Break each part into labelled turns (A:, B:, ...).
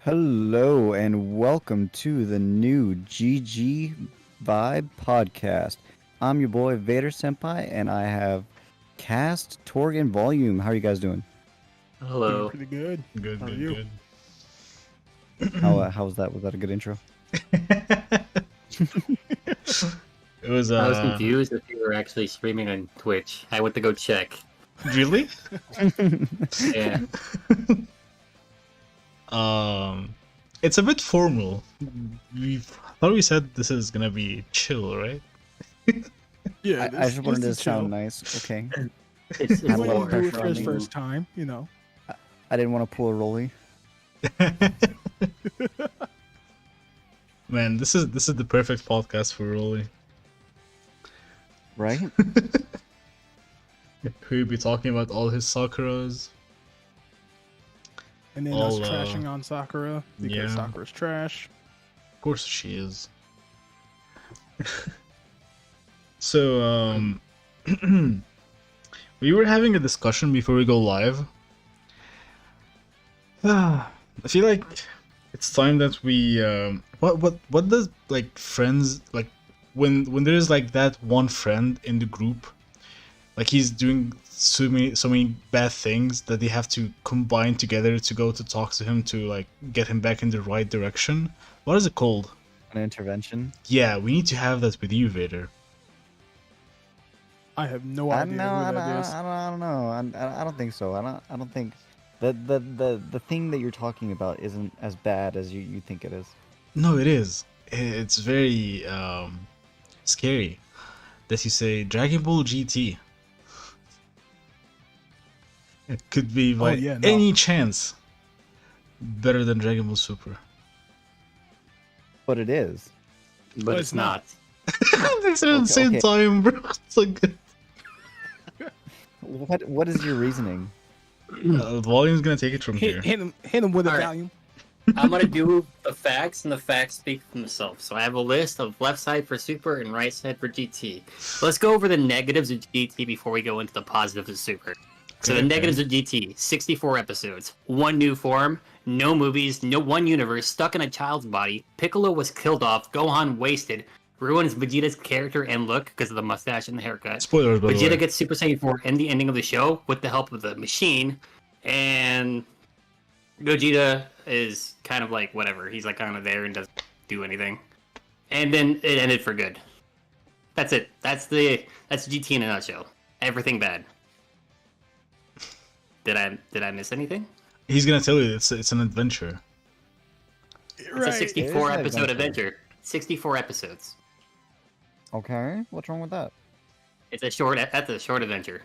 A: Hello and welcome to the new GG Vibe podcast. I'm your boy Vader Senpai and I have Cast, Torg, and Volume. How are you guys doing?
B: Doing
C: Hello.
B: pretty good.
D: Good,
B: How are
D: good,
B: you?
D: good.
A: How was that? Was that a good intro?
D: It was
C: I was confused if you were actually streaming on Twitch. I went to go check.
D: really?
C: Yeah.
D: It's a bit formal. We thought we said this is gonna be chill, right?
B: Yeah,
A: I just wanted to sound nice. Okay.
C: It's
A: I
B: He
A: love
B: wanted to do it
A: pressure
B: for his
A: on me.
B: first time, you know.
A: I didn't want to pull a rolly.
D: Man, this is the perfect podcast for Rolly.
A: Right?
D: He'll be talking about all his Sakuras.
B: And then
D: All,
B: us trashing on Sakura because
D: yeah.
B: Sakura's trash.
D: Of course she is. So, we were having a discussion before we go live. I feel like it's time that we what does like friends like when there's like that one friend in the group, like he's doing so many bad things that they have to combine together to go to talk to him to like get him back in the right direction. What is it called?
A: An intervention.
D: Yeah, we need to have that with you, Vader.
B: I have no
A: I
B: idea
A: don't know.
B: who that is.
A: I don't know. I don't think so. I don't think the thing that you're talking about isn't as bad as you think it is.
D: No, it is. It's very scary that you say Dragon Ball GT. It could be by
B: yeah, no.
D: any chance better than Dragon Ball Super.
A: But it is.
C: But it's not.
D: They said at the same
A: okay.
D: time, bro. It's like
A: What is your reasoning?
D: volume's gonna take it from here.
B: Hit him with a
C: Alright.
B: volume.
C: I'm gonna do the facts, and the facts speak for themselves. So I have a list of left side for Super and right side for GT. Let's go over the negatives of GT before we go into the positives of Super. So the
D: Okay.
C: negatives of GT: 64 episodes, one new form, no movies, no one universe, stuck in a child's body. Piccolo was killed off. Gohan wasted. Ruins Vegeta's character and look because of the mustache and the haircut.
D: Spoilers, by the
C: Vegeta
D: way.
C: gets Super Saiyan 4 in the ending of the show with the help of the machine, and Gogeta is kind of like whatever. He's like kind of there and doesn't do anything. And then it ended for good. That's it. That's GT in a nutshell. Everything bad. Did I miss anything?
D: He's gonna tell you it's an adventure.
C: It's a
B: Right.
C: 64
A: It is an
C: episode
A: adventure.
C: adventure. 64 episodes.
A: Okay, what's wrong with that?
C: It's a short. That's a short adventure.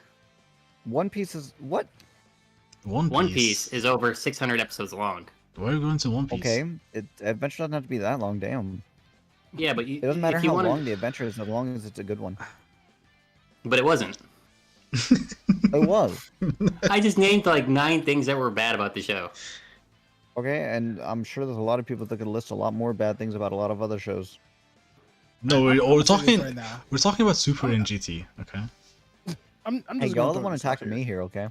A: One Piece is what?
C: One Piece is over 600 episodes long.
D: Why are you going to One Piece?
A: Okay, adventure doesn't have to be that long. Damn,
C: Yeah, but you,
A: it doesn't matter
C: if you
A: how
C: wanna,
A: long the adventure is, as long as it's a good one.
C: But it wasn't.
A: It was.
C: I just named like 9 things that were bad about the show.
A: Okay, and I'm sure there's a lot of people that could list a lot more bad things about a lot of other shows.
D: No, we're
B: I'm saying
D: talking.
B: this right now.
D: We're talking about Super and GT. Okay.
B: I'm
A: Hey,
B: just
A: y'all
B: gonna
A: don't
B: throw
A: want
B: this
A: to
B: out
A: attack
B: here.
A: me here, okay?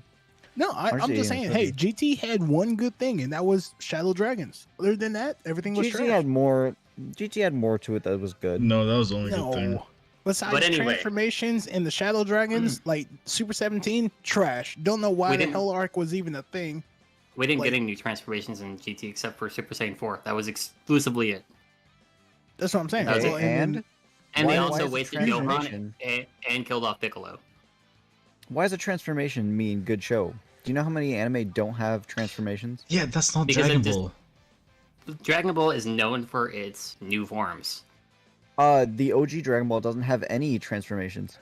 B: No, I'm
A: Honestly,
B: just saying. Hey, GT had one good thing, and that was Shadow Dragons. Other than that, everything was
A: GT
B: trash.
A: had more. GT had more to it that was good.
D: No, that was the only good thing.
B: No. Besides
C: But anyway.
B: transformations and the Shadow Dragons, like Super 17, trash. Don't know why
C: We
B: the
C: didn't-
B: Hell Arc was even a thing.
C: We didn't get
B: Like-
C: any new transformations in GT except for Super Saiyan 4. That was exclusively it.
B: That's what I'm saying.
C: That was
B: Well,
C: it.
A: And
C: And they
A: Why- why
C: also
A: is the
C: wasted Gohan
A: transformation-
C: and killed off Piccolo.
A: why does a transformation mean good show? Do you know how many anime don't have transformations?
D: Yeah, that's not
C: Because
D: Dragon
C: it just-
D: Ball.
C: Dragon Ball is known for its new forms.
A: The OG Dragon Ball doesn't have any transformations.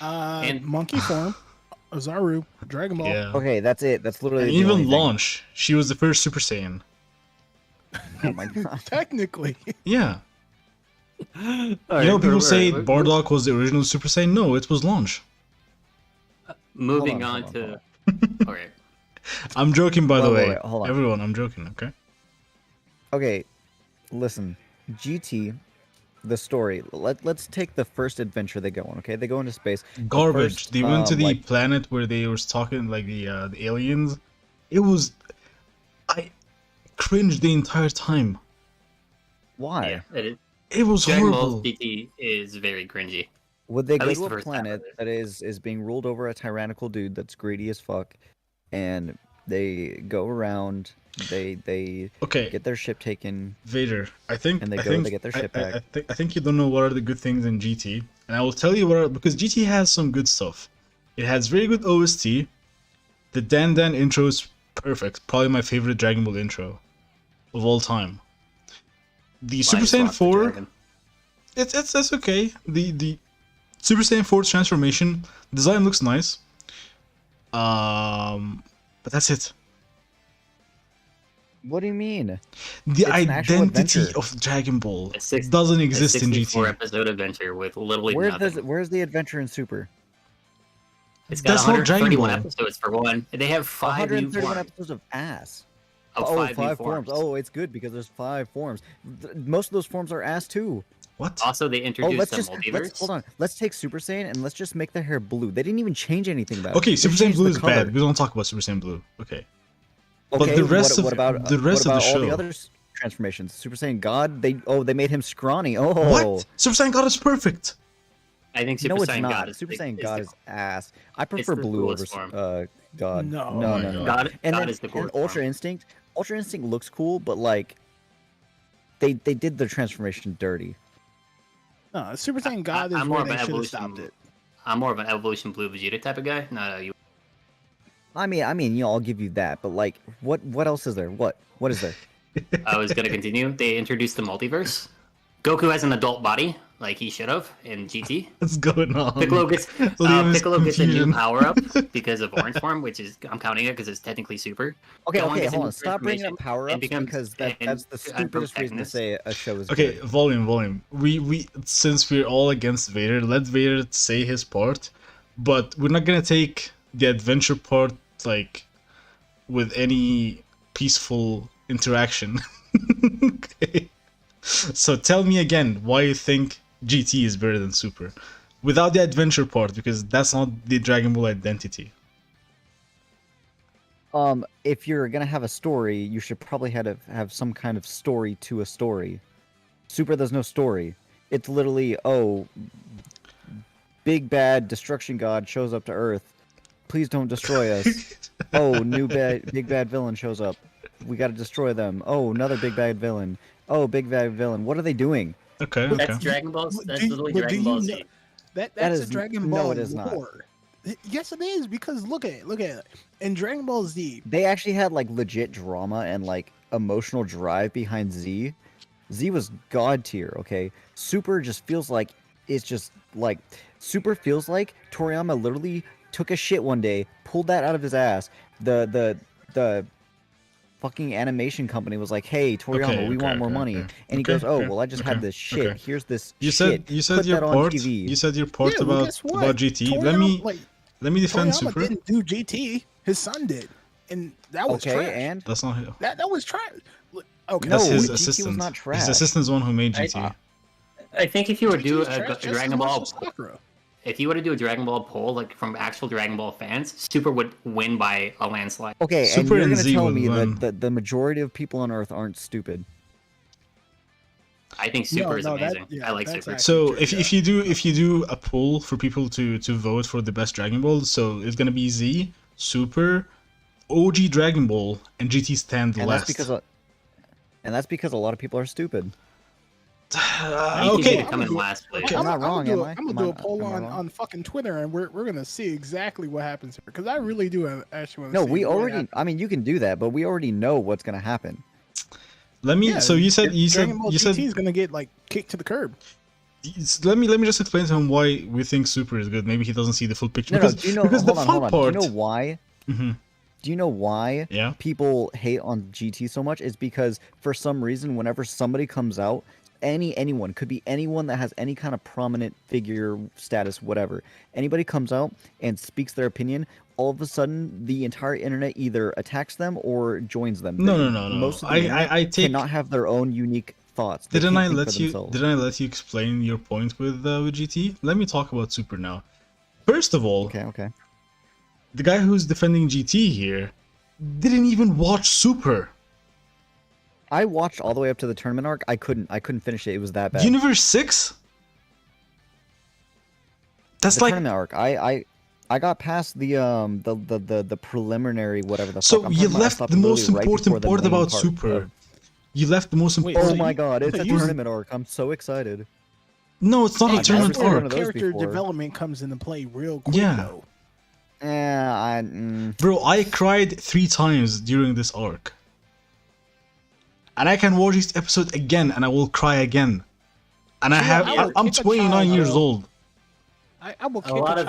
C: And-
B: Monkey form, Azaru, Dragon Ball.
D: Yeah.
A: Okay, that's it. That's literally
D: And
A: the only
D: even
A: thing.
D: Launch, she was the first Super Saiyan.
A: Oh my god.
B: Technically.
D: Yeah. You know, people say Bardock was the original Super Saiyan. No, it was Launch.
C: Moving
A: Hold
C: on
A: on,
C: to. Okay.
D: I'm joking, by the
A: Wait,
D: way.
A: wait, hold on.
D: Everyone, I'm joking, okay?
A: Okay, listen. GT, the story. Let's take the first adventure they go on. Okay, they go into space.
D: Garbage.
A: first,
D: They went to the
A: like-
D: planet where they was talking, like, the aliens. It was... cringed the entire time.
A: Why?
C: Yeah, it is.
D: It was
C: Dragon Ball
D: horrible.
C: GT is very cringy.
A: Would they
C: At
A: go
C: least
A: to
C: the
A: a
C: first half of
A: planet
C: it.
A: that is being ruled over a tyrannical dude that's greedy as fuck, and they go around, they
D: Okay,
A: get their ship taken,
D: Vader. I think
A: and they
D: I
A: go,
D: think
A: they get their ship back.
D: I think you don't know what are the good things in GT, and I will tell you what are, because GT has some good stuff. It has very good OST. The Dan Dan intro is perfect. Probably my favorite Dragon Ball intro of all time. The Super
C: Minus
D: Saiyan
C: Rock the
D: 4,
C: Dragon.
D: it's okay. The Super Saiyan 4's transformation design looks nice. But that's it.
A: What do you mean?
D: The
A: It's an actual
D: identity
A: adventure.
D: of Dragon Ball
C: A six-
D: doesn't
C: A
D: exist in
C: 64
D: GT.
C: episode adventure with literally nothing.
A: Where's the adventure in Super?
C: It's got
D: That's not Dragon
C: 131
D: Ball.
C: episodes for one. They have 5 new
A: 131
C: forms.
A: episodes of ass.
C: Of
A: Oh,
C: 5 new
A: five forms. Oh, it's good because there's 5 forms. Most of those forms are ass too.
D: What?
C: Also, they
A: Oh,
C: introduced
A: let's
C: the
A: just
C: multiverse.
A: hold on. Let's take Super Saiyan and let's just make their hair blue. They didn't even change anything about it.
D: Okay,
A: They
D: Super Saiyan
A: changed
D: Blue
A: the
D: is
A: color.
D: bad. We don't talk about Super Saiyan Blue. Okay.
A: Okay,
D: But the rest
A: what
D: of
A: about
D: the rest
A: what
D: of the
A: about all the
D: show.
A: other transformations? Super Saiyan God. They made him scrawny. Oh,
D: What? Super Saiyan God is perfect.
C: I think Super
A: no, it's
C: Saiyan
A: not.
C: God is
A: Super
C: the-
A: Saiyan
C: is
A: God
C: the-
A: is ass. I prefer
C: the
A: blue over
C: coolest form.
A: God.
B: No.
A: no,
B: Oh
A: no,
B: my
A: no.
C: God,
A: And
C: God
A: then
C: is the
A: and
C: coolest
A: Ultra
C: form.
A: Instinct. Ultra Instinct looks cool, but like they did the transformation dirty.
B: No, Super Saiyan God is
C: I'm more
B: where
C: of
B: they
C: an
B: should have
C: evolution.
B: stopped it.
C: I'm more of an evolution Blue Vegeta type of guy. No, you.
A: I mean, I'll give you that, but like, what else is there? What is there?
C: I was gonna continue. They introduced the multiverse. Goku has an adult body, like he should have in GT.
D: What's going on?
C: Piccolo gets
D: Liam's
C: Piccolo gets a new
D: confusion.
C: power up because of Orange Form, which is I'm counting it because it's technically super.
A: Okay,
C: Gohan gets a
A: hold
C: new
A: on. Stop bringing up
C: transformation
A: power
C: and
A: ups
C: becomes-
A: because
C: and-
A: that's the
C: and
A: stupidest reason to
C: protagonist.
A: say a show is
D: Okay,
A: good.
D: volume. We since we're all against Vader, let Vader say his part, but we're not gonna take the adventure part like with any peaceful interaction. Okay. So tell me again why you think GT is better than Super, without the adventure part, because that's not the Dragon Ball identity.
A: If you're gonna have a story, you should probably have some kind of story to a story. Super, there's no story. It's literally, oh, big bad destruction god shows up to Earth. Please don't destroy us. Oh, big bad villain shows up. We gotta destroy them. Oh, another big bad villain. Oh, big bad villain. What are they doing?
D: Okay,
B: But
D: okay.
C: That's Dragon Ball.
B: But
C: That's
B: do-
C: literally
B: but do
C: Dragon Ball
B: you
C: Z.
B: know- That's
A: That
B: a
A: is-
B: Dragon
A: no,
B: Ball
A: it is not.
B: lore. Yes, it is because look at it. In Dragon Ball Z,
A: They actually had like legit drama and like emotional drive behind Z. Z was god tier, okay? Super just feels like it's just like Super feels like Toriyama literally took a shit one day, pulled that out of his ass. The fucking animation company was like, "Hey, Toriyama, we want more money." And he
D: Okay,
A: goes, "Oh,
D: okay,
A: well, I just
D: okay,
A: had this shit.
D: okay.
A: Here's this
D: You
A: shit.
D: said
A: Put
D: your
A: that on
D: part.
A: TV."
D: You said your part
B: yeah, well,
D: about
B: guess what?
D: GT.
B: Toriyama,
D: Let me defend
B: Toriyama
D: Super.
B: didn't do GT. His son did, and that was
A: Okay,
B: trash.
A: and
D: That's not
B: that was trash. Okay,
A: No,
D: that's his
A: GT was
D: assistant.
A: not trash.
D: His assistant's the one who made
C: I-
D: GT.
C: I think if you were to do
B: GT is
C: a
B: trash just
C: Dragon
B: as much
C: Ball,
B: as Sakura.
C: if you were to do a Dragon Ball poll, like from actual Dragon Ball fans, Super would win by a landslide.
A: okay, and
D: Super
A: you're
D: and
A: gonna
D: Z
A: tell
D: would
A: me
D: win.
A: that the majority of people on Earth aren't stupid.
C: I think Super is
B: no, that-
C: amazing.
B: yeah,
C: I like
B: that's
C: Super.
B: actually-
D: So
B: true,
D: if you do a poll for people to vote for the best Dragon Ball, so it's gonna be Z, Super, OG Dragon Ball, and GT stand
A: And
D: last.
A: that's because a lot of people are stupid.
C: I think
D: Okay.
C: you come in last place.
A: I'm not wrong, am I?
B: I'm gonna do a poll on fucking Twitter, and we're gonna see exactly what happens here because I really do actually want to.
A: No,
B: see
A: we
B: what
A: already.
B: happens.
A: I mean, you can do that, but we already know what's gonna happen.
D: Let me.
B: Yeah,
D: So you said
B: Dragon Ball
D: you
B: GT
D: said.
B: is gonna get like kicked to the curb.
D: Let me just explain to him why we think Super is good. Maybe he doesn't see the full picture.
A: No, no.
D: because
A: Do you know?
D: because
A: Hold
D: the
A: on,
D: fun
A: hold on.
D: part.
A: Do you know why?
D: Mhm.
A: Do you know why
D: Yeah.
A: people hate on GT so much? Is because for some reason, whenever somebody comes out, anyone could be anyone that has any kind of prominent figure status, whatever. Anybody comes out and speaks their opinion, all of a sudden the entire internet either attacks them or joins them.
D: No.
A: Most of the internet
D: I take.
A: cannot have their own unique thoughts. They
D: Didn't
A: can't
D: I
A: think
D: let
A: for
D: you?
A: themselves.
D: Didn't I let you explain your point with GT? Let me talk about Super now. First of all,
A: Okay.
D: the guy who's defending GT here didn't even watch Super.
A: I watched all the way up to the tournament arc. I couldn't finish it. It was that bad.
D: Universe 6? That's
A: The
D: like
A: tournament arc. I got past the preliminary whatever the
D: so
A: fuck. I'm
D: you
A: talking about I
D: left
A: stopped
D: the most
A: literally right
D: important
A: before the
D: part
A: main
D: about
A: part
D: Super.
A: of-
D: You left the most
B: Wait,
D: important.
A: Oh my god, it's a
B: you-
A: tournament arc. I'm so excited.
D: No, it's not
B: Hey,
D: a tournament
B: that's where
A: one
D: arc.
A: of those
B: character
A: before.
B: development comes into play real quick,
D: Yeah.
B: though.
D: Bro, I cried 3 times during this arc. And I can watch this episode again and I will cry again. And I'm
B: kick a
D: 29
B: child,
D: years
B: bro.
D: old.
B: I will kick
C: A lot
B: a
C: of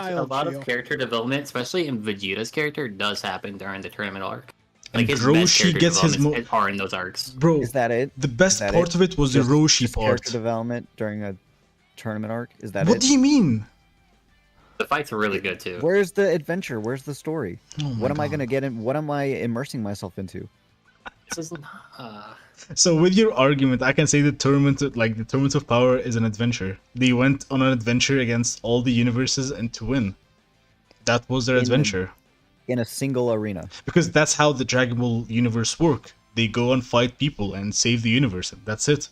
B: child.
C: character development, especially in Vegeta's character, does happen during the tournament arc. Like
D: And
C: his
D: Roshi
C: best character
D: gets his
C: developments are in those arcs.
D: Bro,
A: Is that it?
D: the best
A: Is that
D: part
A: it?
D: of it was the Roshi
A: Just
D: part.
A: character development during a tournament arc. Is that
D: What
A: it?
D: do you mean?
C: The fights are really good too.
A: Where's the adventure? Where's the story?
D: Oh my
A: What am I
D: God.
A: gonna get in? What am I immersing myself into?
C: This is
D: So with your argument, I can say the tournament of power is an adventure. They went on an adventure against all the universes and to win. That was their
A: In-
D: adventure.
A: In a single arena.
D: Because that's how the Dragon Ball universe work. They go and fight people and save the universe. And that's it.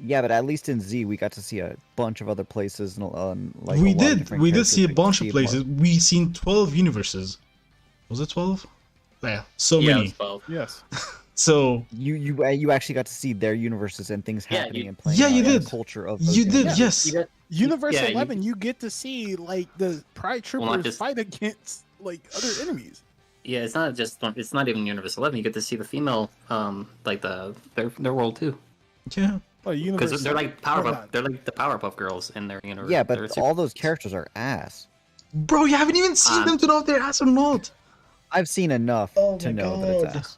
A: Yeah, but at least in Z, we got to see a bunch of other places. And, like
D: we
A: a lot of
D: did.
A: different
D: We did
A: characters
D: see a
A: that
D: bunch
A: see
D: of
A: more.
D: places. We seen 12 universes. Was it 12? Yeah, so
C: yeah,
D: many.
C: it's 12.
B: Yes.
D: So
A: You actually got to see their universes and things
C: Yeah,
A: happening
C: you-
A: and playing
D: Yeah,
A: out
D: you
A: in the
D: did.
A: culture of those
D: you did,
A: universes.
D: yes.
C: You got-
B: Universe
C: Yeah,
B: 11, you get to see like the Pride
C: Well, not
B: Troopers
C: just-
B: fight against like other enemies.
C: Yeah, it's not just. It's not even Universe 11. You get to see the female, like their world too,
D: Yeah.
B: Oh, Universe.
C: because they're like
B: Hold
C: Powerpuff.
B: on.
C: They're like the Powerpuff Girls in their universe.
A: Yeah,
C: They're
A: but
C: super-
A: all those characters are ass.
D: Bro, you haven't even seen them to know if they're ass or not.
A: I've seen enough
D: Oh
A: to
D: my
A: know that it's
D: God.
A: ass.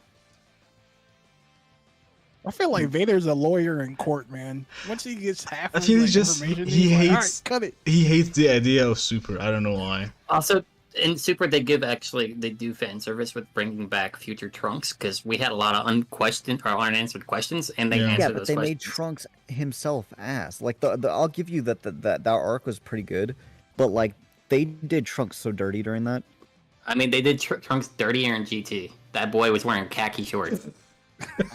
B: I feel like Vader's a lawyer in court, man. Once he gets half
D: I
B: of
D: feel
B: like,
D: he's just-
B: information,
D: he
B: he's like, all
D: hates-
B: right, cut it.
D: He hates the idea of Super. I don't know why.
C: Also, in Super, they do fan service with bringing back future Trunks because we had a lot of unquestioned or unanswered questions, and they
D: Yeah.
C: answered
A: Yeah, but
C: those
A: they
C: questions.
A: made Trunks himself ass. Like the I'll give you that arc was pretty good, but like they did Trunks so dirty during that.
C: I mean, they did Trunks dirtier in GT. That boy was wearing khaki shorts.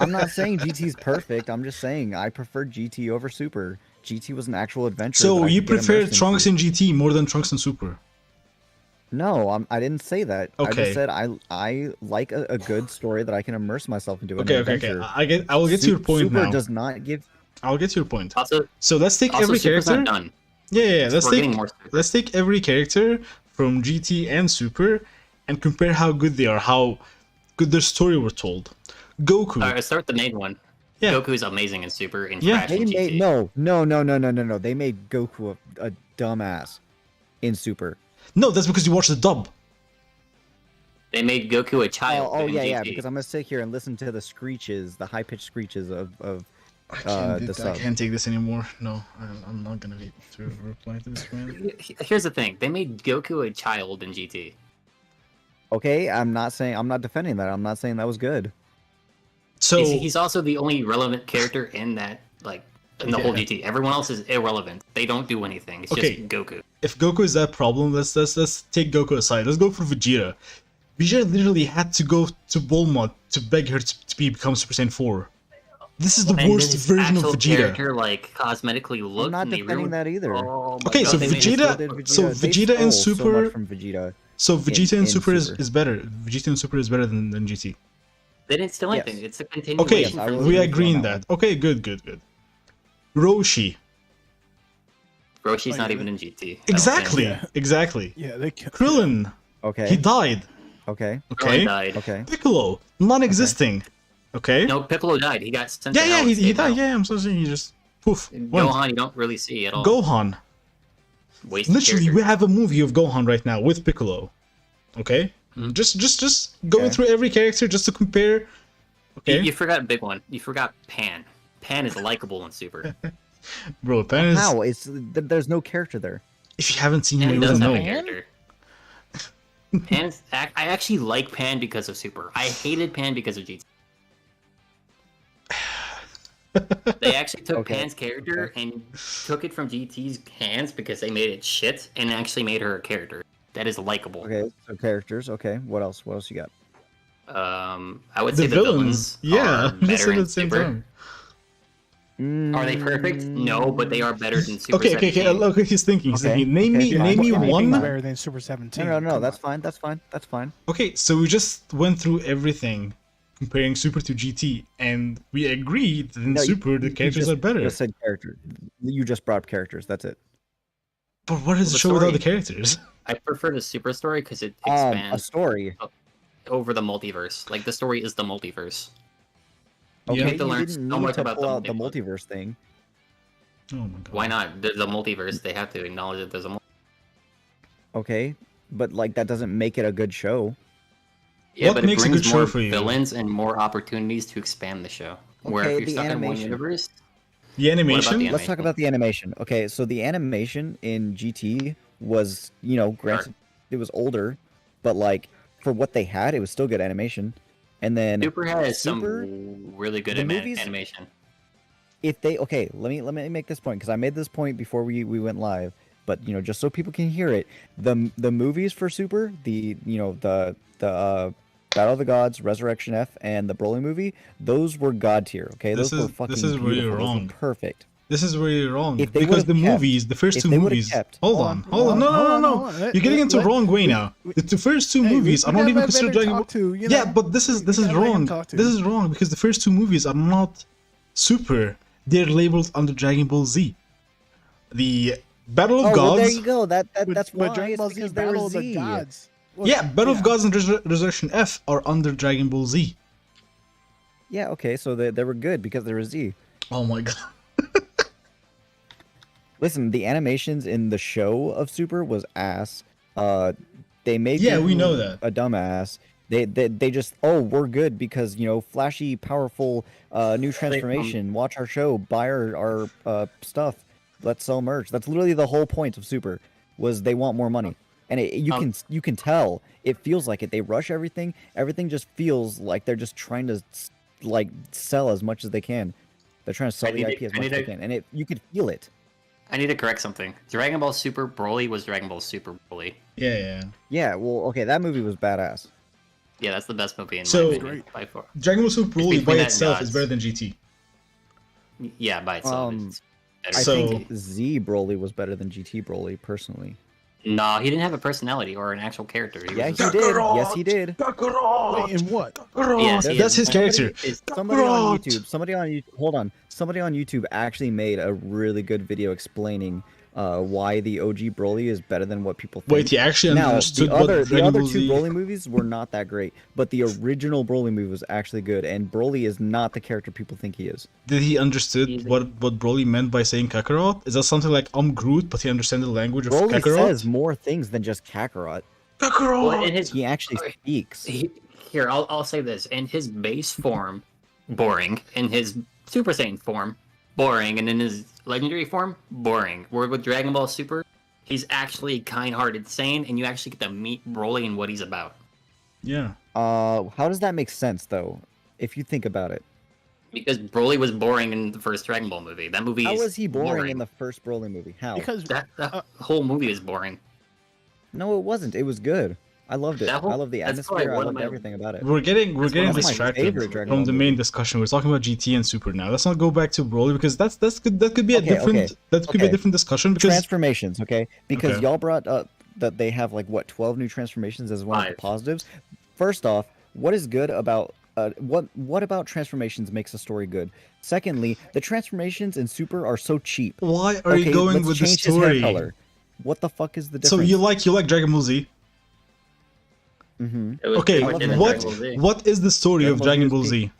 A: I'm not saying GT's perfect. I'm just saying I prefer GT over Super. GT was an actual adventure.
D: So
A: that I
D: you
A: could get
D: prefer
A: immersed
D: Trunks
A: into.
D: in GT more than Trunks in Super?
A: No, I didn't say that. I
D: Okay.
A: just said I like a good story that I can immerse myself into.
D: Okay,
A: an
D: okay, okay.
A: adventure.
D: I will get to your point
A: Super
D: now.
A: does not give.
D: I'll get to your point.
C: Also,
D: So let's take every
C: Super's
D: character.
C: not done.
D: Yeah. Let's
C: We're
D: take
C: getting more Super.
D: let's take every character from GT and Super and compare how good they are, how good their story were told. Goku.
C: All right, start with the main one.
D: Yeah.
C: Goku's amazing in Super and
D: Yeah.
C: trash
A: They
C: in GT.
A: made no. They made Goku a dumbass in Super.
D: No, that's because you watched the dub.
C: They made Goku a child.
A: Oh
C: in
A: yeah,
C: GT.
A: yeah. Because I'm gonna sit here and listen to the screeches, the high pitched screeches of
D: I
A: the sub.
D: can't take this anymore. No, I'm not gonna be to reply to this man.
C: Here's the thing: they made Goku a child in GT.
A: Okay, I'm not defending that. I'm not saying that was good.
D: So
C: He's also the only relevant character in that, like, in the whole
D: Yeah.
C: GT. Everyone else is irrelevant. They don't do anything. It's
D: Okay.
C: just Goku.
D: if Goku is that problem, let's take Goku aside. Let's go for Vegeta. Vegeta literally had to go to Bulma to beg her to become Super Saiyan 4. This is the
C: And
D: worst
C: his
D: version of
C: actual
D: Vegeta.
C: character, like, cosmetically looked.
A: I'm not
C: and they
A: defending
C: ruined-
A: that either.
C: Oh my
D: Okay,
C: God,
D: so
C: they made it
D: Vegeta-
C: so-
D: so
A: They
D: Vegeta and
A: stole so
D: Super-
A: much from Vegeta.
D: So Vegeta
A: in
D: and Super
A: Super.
D: is better. Vegeta and Super is better than GT.
C: They didn't steal
A: Yes.
C: anything. It's a
D: Okay,
C: continuation.
A: I
C: from
A: will
D: we
A: agree
D: agree
A: on
D: in
A: that
D: that. Okay, good. Roshi.
C: Roshi's
B: Oh,
C: not
B: yeah.
C: even in GT. I don't think.
D: Exactly.
B: Yeah.
D: Exactly.
B: Yeah, they.
D: Krillin.
A: Okay.
D: He died.
A: Okay.
C: Krillin
D: Okay.
C: died.
A: Okay.
D: Piccolo. Non-existing. Okay.
C: No, Piccolo died. He got sent
D: Yeah,
C: to
D: yeah,
C: hell
D: he
C: and stayed
D: died.
C: in hell.
D: Yeah, I'm so sorry. He just poof. Went.
C: Gohan, you don't really see at all.
D: Gohan.
C: Wasted
D: Literally,
C: character.
D: we have a movie of Gohan right now with Piccolo. Okay.
C: Mhm.
D: Just going
A: Okay.
D: through every character just to compare. Okay.
C: You forgot a big one. You forgot Pan. Pan is likable in Super.
D: Bro, Pan is.
A: How? There's no character there.
D: If you haven't seen
C: Pan
D: him, you
C: does
D: wouldn't
C: have a
D: know.
C: character. I actually like Pan because of Super. I hated Pan because of GT. They actually took
A: Okay.
C: Pan's character and took it from GT's hands because they made it shit and actually made her a character that is likable.
A: Okay. So characters. Okay. What else? What else you got?
C: I would say the villains.
D: Yeah,
C: are
D: we just
C: better
D: said
C: in
D: at the same
C: Super.
D: time.
C: Are they perfect? No, but they are better than Super
D: Okay.
C: 17.
D: Look, he's thinking. He's
A: Okay,
D: thinking. Name
A: okay,
D: me
A: fine.
B: Anything's
D: one.
B: better than Super 17.
A: No,
B: Come
A: that's
B: on.
A: fine. That's fine.
D: Okay, so we just went through everything, comparing Super to GT, and we agreed that in
A: No,
D: Super the characters
A: just,
D: are better.
A: You just said character. You just brought up characters. That's it.
D: But what is
C: Well,
D: the
C: the
D: show without
C: story-
D: the characters?
C: I prefer the Super story because it
A: A
C: expands
A: story.
C: over the multiverse. Like the story is the multiverse.
A: Okay,
D: You
C: have to
A: you
C: learn
A: didn't
C: so
A: need
C: much
A: to
C: about
A: pull
C: the
A: out the
C: multiverse.
A: multiverse thing.
D: Oh my god.
C: Why not? There's a multiverse. They have to acknowledge that there's a multiverse.
A: Okay, but like that doesn't make it a good show.
C: Yeah,
D: What
C: but it
D: makes a
C: brings
D: good show
C: more
D: for you?
C: villains and more opportunities to expand the show. Where
A: Okay,
C: if you're
A: the
C: stuck in one
A: animation.
C: universe,
D: The animation?
C: the
A: Let's talk about the animation. Okay, so the animation in GT was, granted, it was older, but like for what they had, it was still good animation. And then
C: Super has
A: Super,
C: some really good
A: the movies-
C: animation.
A: if they let me make this point because I made this point before we went live, but just so people can hear it, the movies for Super, the Battle of the Gods, Resurrection F, and the Broly movie, those were god tier. Okay,
D: This
A: those were
D: is-
A: fucking
D: this is where you're
A: beautiful. Those were
D: wrong.
A: perfect.
D: This is where you're wrong.
A: If they
D: Because
A: would've
D: the
A: kept-
D: movies, the first
A: if
D: two
A: they would've
D: movies.
A: kept-
D: Hold
B: Hold
D: on.
B: on, hold
D: No.
B: on.
D: You're getting into the wrong way
B: we-
D: now. The first two
B: Hey,
D: movies
B: we
D: are not
B: gotta
D: even
B: let
D: considered
B: Vader
D: Dragon Ball.
B: talk to,
D: Yeah, but this is
B: we gotta let him
D: wrong.
B: talk to.
D: This is wrong because the first two movies are not Super. They're labeled under Dragon Ball Z. The Battle of
A: Oh,
D: Gods.
A: well, there you go. That's why.
B: But Dragon
A: It's
B: Ball Z
A: because they were
B: Battle of the
A: Z.
B: Gods. Well,
D: Yeah, Battle of Gods and Resurrection F are under Dragon Ball Z.
A: Yeah, okay, so they were good because they were Z.
D: Oh my god.
A: Listen, the animations in the show of Super was ass. They made
D: Yeah, we
A: people
D: know that.
A: a dumbass. They just we're good because flashy, powerful, new transformation. Watch our show, buy our stuff. Let's sell merch. That's literally the whole point of Super. Was they want more money, and you can tell it feels like it. They rush everything. Everything just feels like they're just trying to like sell as much as they can. They're trying to sell the IP as much as they can, and you could feel it.
C: I need to correct something. Dragon Ball Super Broly was Dragon Ball Super Broly.
D: Yeah.
A: Yeah, well, okay, that movie was badass.
C: Yeah, that's the best movie in
D: So-
C: my opinion, by far.
D: Dragon Ball Super Broly
C: between
D: by
C: that and
D: itself
C: Gods.
D: is better than GT.
C: Yeah, by itself. It's better.
A: I
D: So-
A: think Z Broly was better than GT Broly, personally.
C: No, he didn't have a personality or an actual character.
A: Yeah, he
C: was just-
A: did. Yes, he did.
B: Wait, in what?
C: Yes, he
D: That's
C: is.
D: his character.
A: Somebody on YouTube. Hold on. Somebody on YouTube actually made a really good video explaining why the OG Broly is better than what people think.
D: Wait, he actually
A: now,
D: understood
A: the
D: what
A: other
D: Dragon Ball
A: two
D: Z...
A: Broly movies were not that great, but the original Broly movie was actually good, and Broly is not the character people think he is.
D: Did he understood
C: Easy.
D: what Broly meant by saying Kakarot? Is that something like I'm Groot, but he understands the language of
A: Broly
D: Kakarot?
A: says more things than just Kakarot.
D: Kakarot!
C: Well, in his
A: He actually
C: Okay.
A: speaks.
C: Here, I'll say this: in his base form, boring. In his Super Saiyan form, boring. And in his legendary form, boring. Where with Dragon Ball Super, he's actually kind-hearted, sane, and you actually get to meet Broly and what he's about.
D: Yeah.
A: How does that make sense though, if you think about it?
C: Because Broly was boring in the first Dragon Ball movie. That movie
A: How
C: is
A: was he boring in the first Broly movie? How?
B: Because
C: that whole movie is boring.
A: No, it wasn't. It was good. I loved it.
C: That whole-
A: I loved the
C: that's
A: atmosphere.
C: probably
A: I
C: one of
A: loved
C: my-
A: everything about it.
D: We're getting
C: That's one of my
D: distracted
A: favorite Dragon
D: from
A: Ball
D: the main
A: movies.
D: discussion. We're talking about GT and Super now. Let's not go back to Broly because that could be a
A: Okay,
D: different
A: okay,
D: that could be a
A: okay.
D: different discussion because
A: Transformations, okay? Because
D: Okay.
A: y'all brought up that they have like what 12 new transformations as one of the
C: 5.
A: positives. First off, what is good about what about transformations makes a story good? Secondly, the transformations in Super are so cheap.
D: why are you
A: Okay,
D: going
A: let's
D: with the
A: change his hair
D: story?
A: color. What the fuck is the
D: So
A: difference?
D: you like Dragon Ball Z?
A: Mm-hmm.
C: It was
D: Okay,
C: pretty much in
D: what
C: Dragon Ball Z.
D: what is the story of Dragon Ball Z?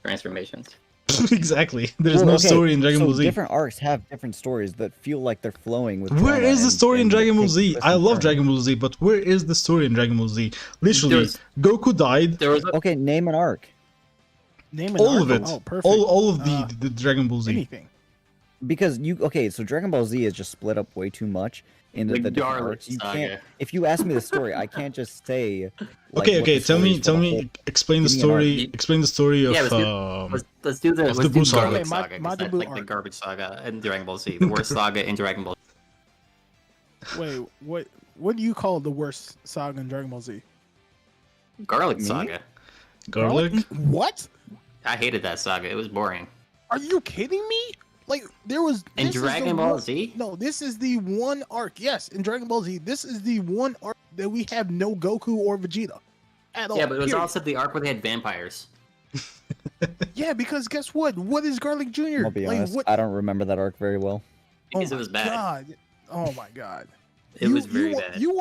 C: Transformations?
D: Exactly. There's no story in Dragon
A: so
D: Ball Z.
A: different arcs have different stories that feel like they're flowing with.
D: Where
A: drama
D: is the
A: and-
D: story in
A: and
D: Dragon Ball
A: take
D: Z?
A: twists
D: I
A: and
D: love
A: turns.
D: Dragon Ball Z, but where is the story in Dragon Ball Z? Literally,
C: There's-
D: Goku died.
C: There was a,
A: Okay, name an arc.
B: name an
D: All
B: arc.
D: of it.
B: Oh, perfect.
D: All of
B: Uh,
D: the Dragon Ball Z.
B: anything.
A: Because so Dragon Ball Z is just split up way too much into
C: The
A: the different
C: Garlic
A: arcs. You
C: Saga.
A: can't. If you ask me the story, I can't just say. Like,
D: Okay,
A: what the
D: tell
A: story
D: me,
A: is for the whole-
D: explain the
A: give me an
D: story.
C: arc.
D: Explain the story of
C: Yeah, let's do the
D: of
C: let's
D: the
C: do
D: Buu saga.
C: Garlic
B: Okay,
C: Saga. 'cause
B: Majin
C: that's
B: Buu
C: like the
B: arc.
C: garbage saga in Dragon Ball Z. The worst saga in Dragon Ball.
B: Wait, what do you call the worst saga in Dragon Ball Z?
C: Garlic
A: Me?
C: Saga.
D: Garlic.
B: What?
C: I hated that saga. It was boring.
B: Are you kidding me? Like there was
C: And
B: this is
C: Dragon
B: the
C: Ball
B: one-
C: Z?
B: No, this is the one arc. Yes, in Dragon Ball Z, this is the one arc that we have no Goku or Vegeta at all.
C: Yeah, but it was
B: period.
C: also the arc where they had vampires.
B: Yeah, because guess what? What is Garlic Jr.?
A: I'll be
B: like,
A: honest.
B: what?
A: I don't remember that arc very well.
C: Because
B: oh
C: it was
B: my
C: bad.
B: God. Oh my God.
C: It was very bad.
B: You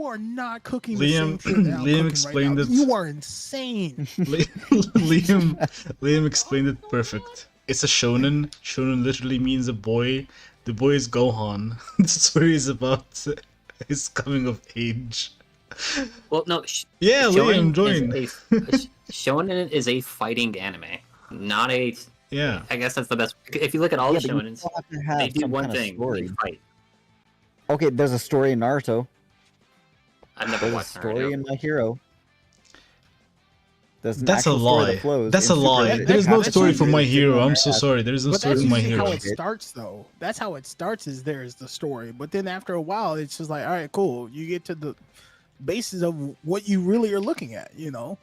B: are not cooking
D: Liam-
B: the same shit that I'm
D: Liam
B: cooking
D: explained
B: right now.
D: it.
B: You are insane.
D: Liam explained it perfect. It's a shonen. Shonen literally means a boy. The boy is Gohan. The story is about his coming of age.
C: Well, no.
D: Yeah, Liam, join.
C: Shonen is a fighting anime, not a.
D: Yeah.
C: I guess that's the best. If you look at all the
A: Yeah, but you
C: shonens,
A: still have to have
C: they do
A: some
C: one
A: kind of
C: thing:
A: story.
C: they fight.
A: Okay, there's a story in Naruto.
C: I've never
A: There's a
C: watched
A: story
C: Naruto.
A: in My Hero. There's an
D: That's a
A: actual story
D: lie.
A: that flows
D: That's
A: in
D: a lie.
A: Super-
D: There is no
B: That's
D: story
B: usually
D: for My
A: it's
D: Hero.
A: in
D: I'm so
A: my-
D: sorry. There is no
B: But
D: story
B: that's
D: for My
B: usually how
D: Hero.
B: it starts, though. That's how it starts. Is there's the story, but then after a while, it's just like, all right, cool. You get to the basis of what you really are looking at. You know.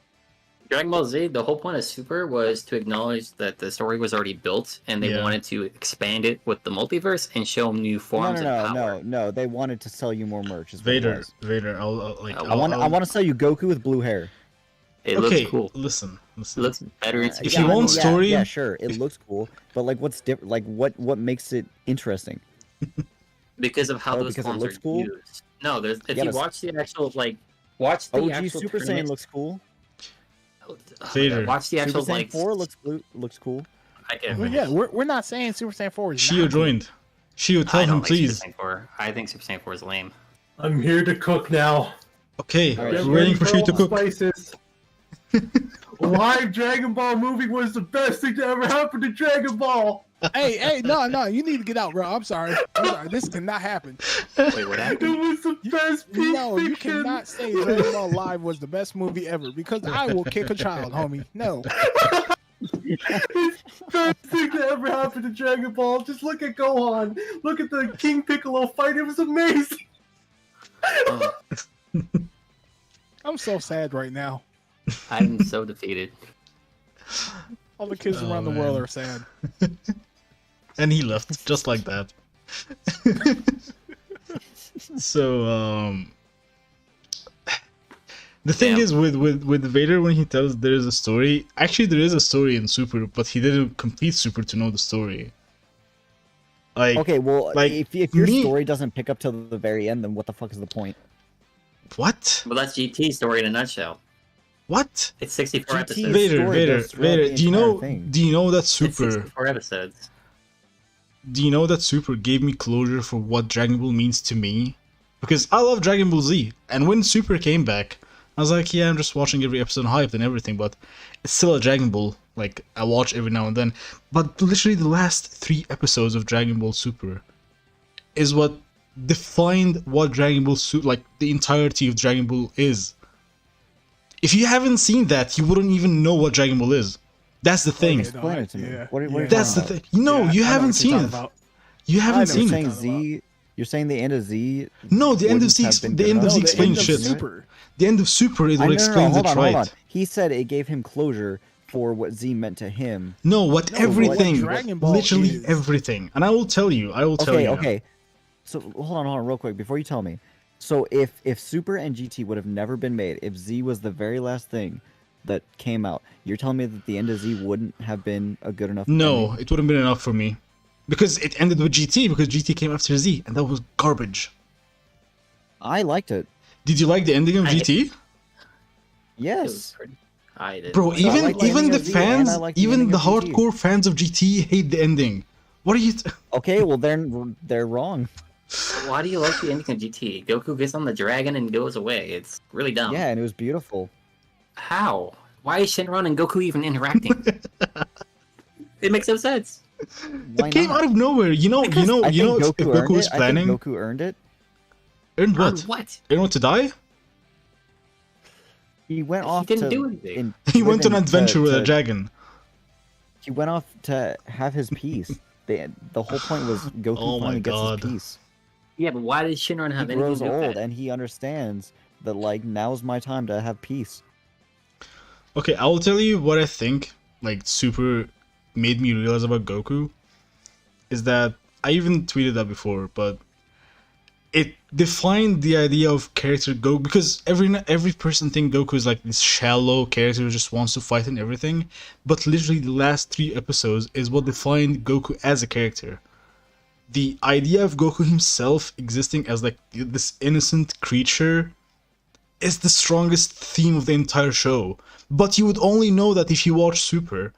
C: Dragon Ball Z, the whole point of Super was to acknowledge that the story was already built, and they
D: Yeah.
C: wanted to expand it with the multiverse and show new
A: No,
C: forms
A: no,
C: of
A: no,
C: power.
A: no. They wanted to sell you more merch. Is what it
D: Vader.
A: was.
D: Vader. I'll like.
C: I
A: I want. I want to sell you Goku with blue hair.
C: It
D: Okay,
C: looks cool.
D: listen.
C: It looks better. in
D: If
A: Yeah,
D: you
A: I
D: want
A: mean, yeah,
D: story-
A: yeah, sure, it looks cool. But like, what's different? Like, what makes it interesting?
C: because of how
A: Oh,
C: those
A: because it
C: forms
A: looks
C: are
A: cool?
C: used. No, there's if
A: Yeah,
C: you
A: but-
C: watch the actual watch the
A: OG
C: actual
A: Super Saiyan
C: tournament-
A: looks cool.
C: Oh my
D: Vader.
C: God, watch the actual
A: Super Saiyan
C: like
A: 4 looks cool.
C: I can't
B: Well,
C: remember.
B: yeah, we're not saying Super Saiyan 4 is
D: Shio
B: not cool.
D: joined. Shio,
C: I
D: tell
C: don't
D: him,
C: like
D: please.
C: Super Saiyan 4. I think Super Saiyan 4 is lame.
E: I'm here to cook now.
D: Okay,
A: Alright,
E: Get
D: we're waiting
E: ready
D: for you
E: all
D: to
E: the
D: cook.
E: Spices. Live Dragon Ball movie was the best thing to ever happen to Dragon Ball.
B: Hey, no, you need to get out, bro. I'm sorry. This cannot happen.
C: Wait, what happened?
E: It was the best peak
B: No, you
E: fiction.
B: cannot say Dragon Ball Live was the best movie ever because I will kick a child, homie. No.
E: Best thing to ever happen to Dragon Ball. Just look at Gohan. Look at the King Piccolo fight. It was amazing.
C: Oh,
B: I'm so sad right now.
C: I'm so defeated.
B: All the kids
D: Oh,
B: around the
D: man.
B: world are sad.
D: And he left, just like that. So, the thing
C: Damn.
D: is with Vader, when he tells there is a story, actually there is a story in Super, but he didn't complete Super to know the story. Like,
A: Okay, well,
D: like,
A: if your
D: me-
A: story doesn't pick up till the very end, then what the fuck is the point?
D: what?
C: Well, that's GT's story in a nutshell.
D: What?
C: It's 64
A: GT
C: episodes.
A: Vader,
D: Vader,
A: goes throughout
D: Vader.
A: the
D: Do you
A: entire
D: know?
A: thing.
D: Do you know that
C: It's
D: Super?
C: 64 episodes.
D: Do you know that Super gave me closure for what Dragon Ball means to me? Because I love Dragon Ball Z, and when Super came back, I was like, yeah, I'm just watching every episode hyped and everything, but it's still a Dragon Ball. Like, I watch every now and then. But literally the last 3 episodes of Dragon Ball Super is what defined what Dragon Ball Super, like, the entirety of Dragon Ball is. If you haven't seen that, you wouldn't even know what Dragon Ball is. That's the thing.
B: Okay,
A: Explain it to me.
B: yeah,
A: What are you
D: That's the
A: talking
D: thing. No,
B: Yeah,
D: you
B: I know
D: haven't
B: what you're
D: seen
B: talking
D: it.
B: about.
D: You
B: I
D: haven't
B: know
A: You're
D: seen
B: what
D: it.
A: saying
B: talking
A: Z. You're saying the end of Z.
D: No, the end of
A: wouldn't
D: Z.
A: have been
D: The
A: good
D: end of
A: enough?
D: Z
B: No, the
D: explains
B: end of
D: shit.
B: Super.
D: The end of Super is
A: I
D: what
A: no,
D: explains
A: hold
D: it
A: on,
D: right.
A: hold on. He said it gave him closure for what Z meant to him.
D: No, what
B: No,
D: everything,
B: what Dragon Ball
D: literally
B: is-
D: everything. And I will tell you. I will tell
A: Okay,
D: you.
A: okay. So hold on, real quick before you tell me. So if Super and GT would have never been made, if Z was the very last thing that came out, you're telling me that the end of Z wouldn't have been a good enough?
D: No,
A: ending?
D: it wouldn't been enough for me. Because it ended with GT, because GT came after Z, and that was garbage.
A: I liked it.
D: Did you like the ending of
C: I-
D: GT?
C: It was
A: Yes.
C: pretty. I did.
D: Bro,
A: I
D: even
A: like the
D: even
A: ending
D: the
A: of Z, and
D: fans,
A: I like the
D: even
A: ending
D: the
A: of GT.
D: hardcore fans of GT hate the ending. What are you...
A: Okay, well they're wrong.
C: Why do you like the ending of GT? Goku gets on the dragon and goes away. It's really dumb.
A: Yeah, and it was beautiful.
C: How? Why is Shenron and Goku even interacting? It makes no sense.
A: Why
D: It came
A: not?
D: out of nowhere. You know,
A: I
D: if
A: think
D: Goku was
A: earned it.
D: planning...
A: I think Goku earned it.
D: Earned
C: On
D: what?
C: what?
D: Earned what to die?
A: He went
C: He
A: off
C: didn't
A: to
C: do anything.
D: He went on
A: live
D: an
A: in-
D: adventure with a
A: to-
D: dragon.
A: He went off to have his peace. The whole point was Goku
D: Oh my
A: finally gets
D: God.
A: his peace.
C: Yeah, but why does Shenron
A: He
C: have anything
A: grows
C: to do with
A: old
C: that?
A: and he understands that like now's my time to have peace.
D: Okay, I will tell you what I think. Like Super made me realize about Goku is that I even tweeted that before, but it defined the idea of character Goku because every person think Goku is like this shallow character who just wants to fight and everything, but literally the last 3 episodes is what defined Goku as a character. The idea of Goku himself existing as like this innocent creature is the strongest theme of the entire show. But you would only know that if you watch Super,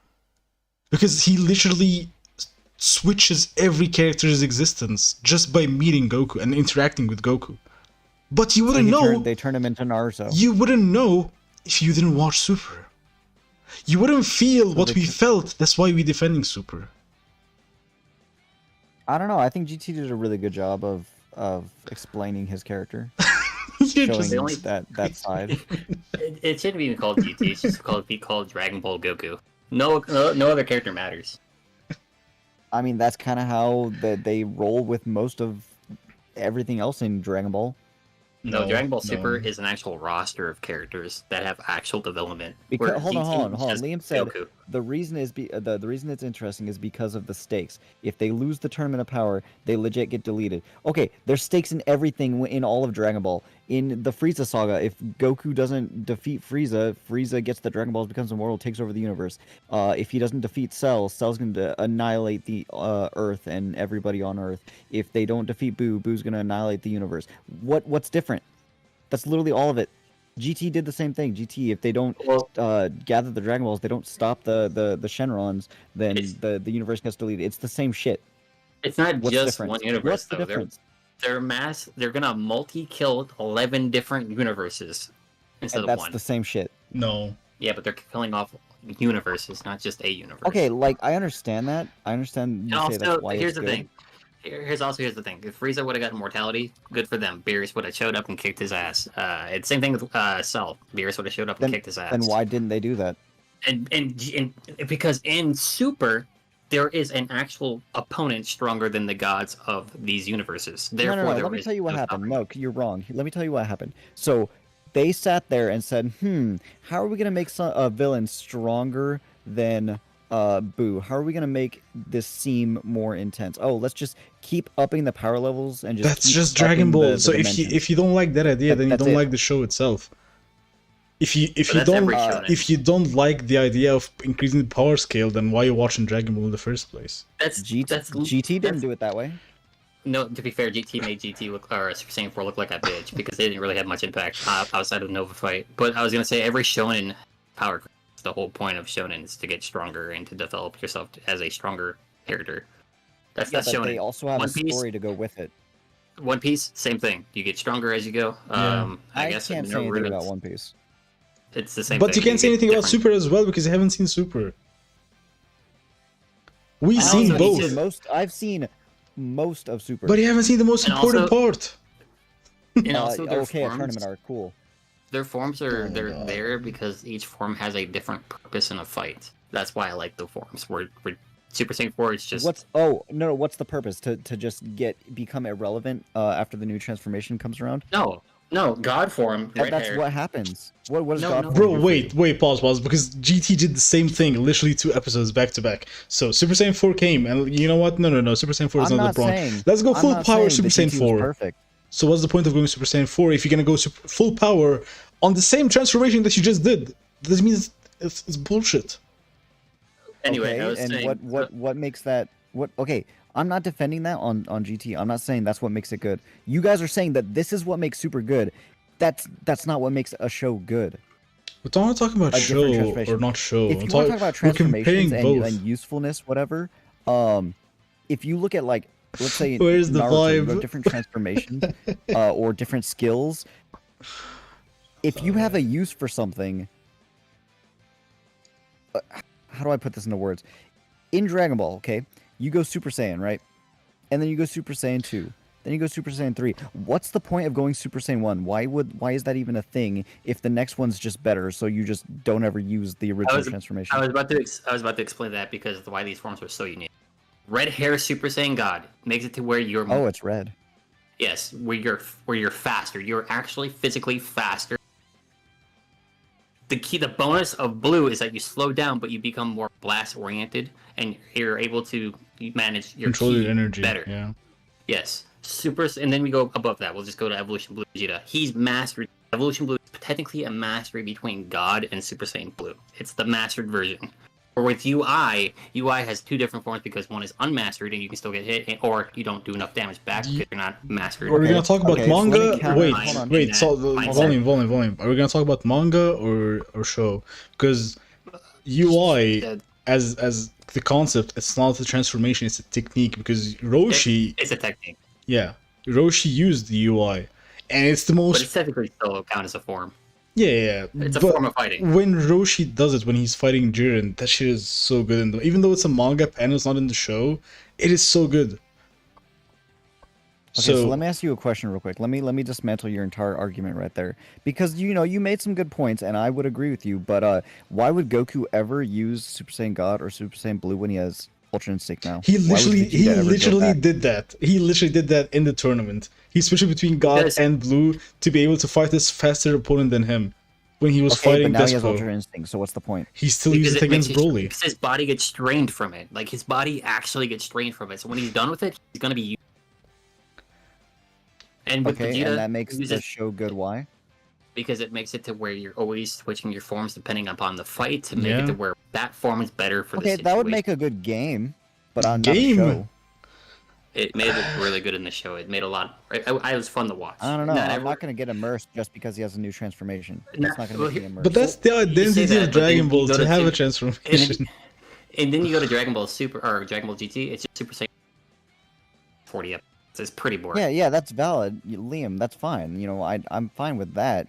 D: because he literally switches every character's existence just by meeting Goku and interacting with Goku. But you wouldn't know.
A: They turn him into Naruto.
D: You wouldn't know if you didn't watch Super. You wouldn't feel what we felt. That's why we're defending Super.
A: I don't know. I think GT did a really good job of explaining his character,
D: You're
A: showing
D: just-
A: that side.
C: It shouldn't be even called GT. It's just be called Dragon Ball Goku. No other character matters.
A: I mean, that's kind of how they roll with most of everything else in Dragon Ball.
C: No, Dragon Ball Super
D: no.
C: is an actual roster of characters that have actual development.
A: Because
C: where
A: hold on.
C: GT is just
A: Liam said
C: Goku.
A: the reason is the reason it's interesting is because of the stakes. If they lose the Tournament of Power, they legit get deleted. Okay, there's stakes in everything in all of Dragon Ball. In the Frieza saga, if Goku doesn't defeat Frieza, Frieza gets the Dragon Balls, becomes immortal, takes over the universe. If he doesn't defeat Cell, Cell's going to annihilate the Earth and everybody on Earth. If they don't defeat Boo, Boo's going to annihilate the universe. What's different? That's literally all of it. GT did the same thing. GT, if they don't gather the Dragon Balls, they don't stop the Shenrons, then the universe gets deleted. It's the same shit.
C: It's not
A: What's
C: just
A: different?
C: one universe,
A: What's the
C: though.
A: difference?
C: They're gonna multi-kill 11 different universes instead
A: And
C: of
A: that's
C: one.
A: the same shit.
D: No.
C: Yeah, but they're killing off universes, not just a universe.
A: Okay, like I understand that. I understand you
C: And
A: say
C: also,
A: that's why
C: here's
A: it's
C: the
A: good.
C: thing. Here's the thing. If Frieza would have gotten immortality, good for them. Beerus would have showed up and kicked his ass. It's same thing with Cell. Beerus would have showed up and kicked his ass.
A: Then why didn't they do that?
C: And because in Super, there is an actual opponent stronger than the gods of these universes. Therefore,
A: No.
C: there
A: Let me
C: is
A: tell you what
C: no
A: happened.
C: power.
A: No, you're wrong. Let me tell you what happened. So they sat there and said, how are we gonna make a villain stronger than Boo? How are we gonna make this seem more intense? Oh, let's just keep upping the power levels and just.
D: That's
A: keep
D: just Dragon
A: upping
D: Ball.
A: the
D: So
A: dimensions.
D: if you don't like that idea, then you
A: That's
D: don't
A: it.
D: like the show itself. If you
C: that's
D: don't
C: every shonen.
D: if you don't like the idea of increasing the power scale, then why are you watching Dragon Ball in the first place?
A: GT didn't do it that way.
C: No, to be fair, GT made GT look, or Super Saiyan 4 look like a bitch because they didn't really have much impact outside of Nova Fight. But I was gonna say every shonen power creates. The whole point of shonen is to get stronger and to develop yourself as a stronger character.
A: Yeah,
C: That's
A: but
C: shonen.
A: they also have
C: One
A: a
C: Piece?
A: story to go with it.
C: One Piece, same thing. You get stronger as you go.
D: Yeah.
C: I
A: I
C: guess
A: can't say
C: no
A: anything
C: runes.
A: about One Piece.
C: It's the same
D: But
C: thing.
D: you can't say
C: get
D: anything about
C: different-
D: Super as well because you haven't seen Super. We've
C: And
D: seen
C: also,
D: both,
C: it's just-
A: I've seen most of Super.
D: but you haven't seen the most
C: And
D: important
C: also-
D: part.
C: And also their
A: okay, a
C: forms,
A: tournament arc, cool.
C: their forms are
D: Oh my
C: they're
D: God.
C: there because each form has a different purpose in a fight. That's why I like the forms. Where Super Saiyan 4 is just
A: What's the purpose to just become irrelevant after the new transformation comes around?
C: no God form. Red
A: That's
C: hair.
A: what happens. What does
C: No,
A: God
C: no.
A: form
D: Bro,
A: do for
D: wait,
A: you?
D: pause, because GT did the same thing, literally 2 episodes back to back. So Super Saiyan 4 came, and you know what? No, Super Saiyan 4 is
A: I'm
D: not
A: not
D: the problem.
A: saying.
D: Let's go
A: I'm
D: full
A: not
D: power
A: saying
D: Super
A: that
D: Saiyan
A: GT was
D: 4.
A: Perfect.
D: So what's the point of going Super Saiyan 4 if you're gonna go full power on the same transformation that you just did? This means it's bullshit.
C: Anyway, I was
A: and
C: saying,
A: what makes that okay, I'm not defending that on GT. I'm not saying that's what makes it good. You guys are saying that this is what makes Super good. That's not what makes a show good.
D: We're not talking about
A: A different
D: show
A: transformation.
D: or not show.
A: If you
D: I'm
A: want to talk about
D: we're comparing
A: transformations
D: both.
A: and usefulness, whatever, if you look at like let's say
D: Where's the
A: Naruto, you
D: vibe?
A: have different transformations or different skills. If you have a use for something, how do I put this into words? In Dragon Ball, okay, you go Super Saiyan, right? And then you go Super Saiyan 2. Then you go Super Saiyan 3. What's the point of going Super Saiyan 1? Why is that even a thing if the next one's just better, so you just don't ever use the original transformation?
C: I was about to explain that because of why these forms are so unique. Red hair Super Saiyan God makes it to where you're
A: Oh, it's red.
C: yes, where you're faster. You're actually physically faster the bonus of blue is that you slow down, but you become more blast oriented, and you're able to manage your
D: Control
C: ki
D: your energy.
C: better.
D: Yeah.
C: Yes, super, and then we go above that. We'll just go to Evolution Blue Vegeta. He's mastered. Evolution Blue is technically a mastery between God and Super Saiyan Blue. It's the mastered version. Or with UI has two different forms because one is unmastered and you can still get hit, or you don't do enough damage back because you're not mastered.
D: Are we gonna talk about
A: Okay, so let me
D: manga?
A: counter-
D: Wait,
A: hold on.
D: wait. So
C: Mindset.
D: volume. Are we gonna talk about manga or show? Because UI
C: Uh,
D: as the concept, it's not a transformation, it's a technique. Because Roshi,
C: It's a technique,
D: Roshi used the UI, and it's the
C: but
D: most
C: it's technically still count as a form.
D: yeah.
C: It's a
D: but
C: form of fighting.
D: when Roshi does it, when he's fighting Jiren, that shit is so good. And even though it's a manga and it's not in the show, it is so good.
A: Okay, so let me ask you a question real quick. Let me dismantle your entire argument right there, because you made some good points, and I would agree with you. But why would Goku ever use Super Saiyan God or Super Saiyan Blue when he has Ultra Instinct now?
D: He
A: Why would Vegeta ever go
D: literally
A: back?
D: did that. He literally did that in the tournament. He switched between God
C: Because-
D: and Blue to be able to fight this faster opponent than him when he was
A: Okay, but
D: fighting
A: now he has Ultra
D: Despo.
A: Instinct. So what's the point?
D: He still
C: Because
D: used it
C: it makes
D: against Broly.
C: because his body gets strained from it. Like his body actually gets strained from it. So when he's done with it, he's gonna be. And with
A: Okay,
C: Vegeta,
A: and that makes
C: he
A: the
C: uses-
A: show good. Why?
C: because it makes it to where you're always switching your forms depending upon the fight to make
D: Yeah.
C: it to where that form is better for the
A: Okay,
C: situation.
A: that would make a good game, but on
D: Game?
A: not a show.
C: It made it really good in the show. It made a lot. I was fun to watch.
A: I don't know. I'm
C: every-
A: not gonna get immersed just because he has a new transformation.
C: Nah,
A: That's not gonna
C: well,
A: make me
C: here-
A: immersed.
D: But that's the
C: You say
D: identity
C: that,
D: of
C: but then
D: Dragon
C: you
D: Ball
C: go
D: to
C: to
D: have a
C: Tim-
D: transformation.
C: And then you go to Dragon Ball Super or Dragon Ball GT. It's just Super Saiyan 40 episodes. It's pretty boring.
A: Yeah, that's valid, Liam. That's fine. I'm fine with that.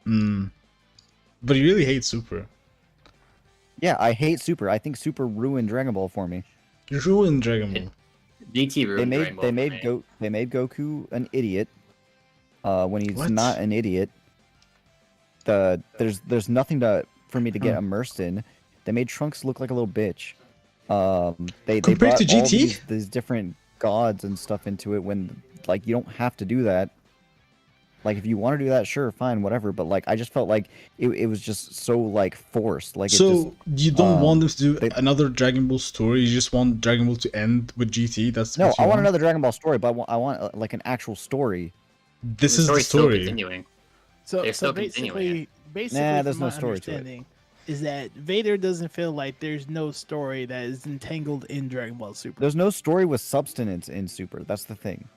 D: But he really hates Super.
A: Yeah, I hate Super. I think Super ruined Dragon Ball for me.
D: You ruined Dragon Ball.
C: GT ruined Dragon Ball.
A: They
C: for me.
A: made Goku an idiot. When he's
D: What?
A: not an idiot. There's nothing for me to get immersed in. They made Trunks look like a little bitch. They
D: Compared to
A: brought all
D: GT?
A: these different gods and stuff into it when like you don't have to do that. Like if you want to do that, sure, fine, whatever. But like I just felt like it was just so like forced. Like
D: So you don't want them to do
A: they-
D: another Dragon Ball story? You just want Dragon Ball to end with GT? That's
A: no,
D: what you
A: I want another Dragon Ball story, but I want like an actual story.
D: This is the
C: story's still
D: story.
C: continuing.
B: So,
C: They're
B: so
C: still continuing
B: basically,
A: Nah, there's
B: from
A: no
B: my
A: story to it.
B: understanding, is that Vader doesn't feel like there's no story that is entangled in Dragon Ball Super.
A: There's no story with substance in Super. That's the thing.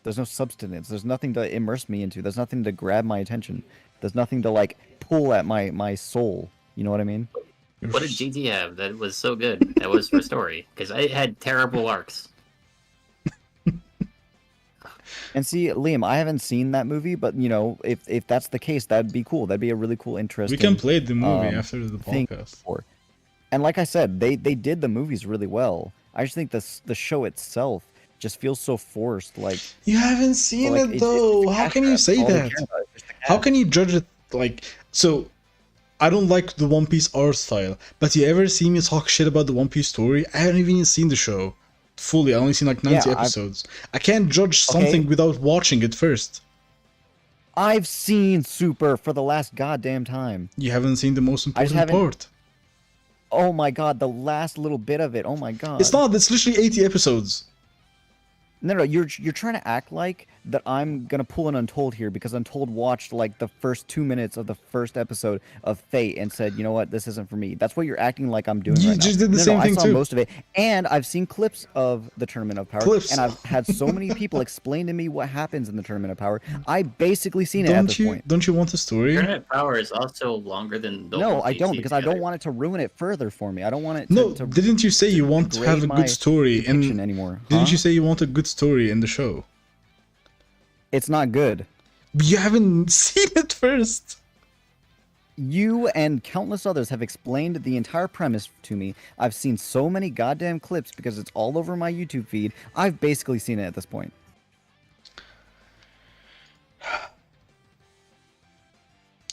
A: There's no substance. There's nothing to immerse me into. There's nothing to grab my attention. There's nothing to like pull at my soul. You know what I mean?
C: What did GT have that was so good? That was for story because it had terrible arcs.
A: And see, Liam, I haven't seen that movie, but if that's the case, that'd be cool. That'd be a really cool,
D: We
A: interesting.
D: can play the movie
A: um,
D: after the
A: thing
D: podcast.
A: for. And like I said, they did the movies really well. I just think the show itself just feels so forced. Like
D: You haven't seen
A: like,
D: it
A: it's
D: though.
A: the
D: How
A: cash
D: can you
A: grab.
D: say
A: All they
D: that?
A: care about is just the
D: How
A: cash.
D: can you judge it like so? I don't like the One Piece art style, but you ever see me talk shit about the One Piece story? I haven't even seen the show fully. I only seen like 90
A: Yeah, I've-
D: episodes. I can't judge
A: Okay.
D: something without watching it first.
A: I've seen Super for the last goddamn time.
D: You haven't seen the most important
A: haven't-
D: part.
A: Oh my god, the last little bit of it. Oh my god.
D: It's not. It's literally 80 episodes.
A: No, you're trying to act like that I'm gonna pull an Untold here because Untold watched like the first 2 minutes of the first episode of Fate and said, you know what, this isn't for me. That's what you're acting like I'm doing
D: You
A: right now.
D: just did the same
A: I
D: thing
A: saw
D: too.
A: most of it, and I've seen clips of the Tournament of Power,
D: Clips.
A: and I've had so many people explain to me what happens in the Tournament of Power. I basically seen it at this point.
D: Don't you want a story?
C: Tournament Power is also longer than the
A: No,
C: whole
A: I don't
C: GT
A: because I don't
C: together.
A: want it to ruin it further for me. I don't want it to.
D: No,
A: to
D: didn't you say you want to have a
A: degrade my
D: good story
A: depiction
D: in?
A: anymore.
D: Didn't
A: huh?
D: you say you want a good story in the show?
A: It's not good.
D: You haven't seen it first.
A: You and countless others have explained the entire premise to me. I've seen so many goddamn clips because it's all over my YouTube feed. I've basically seen it at this point.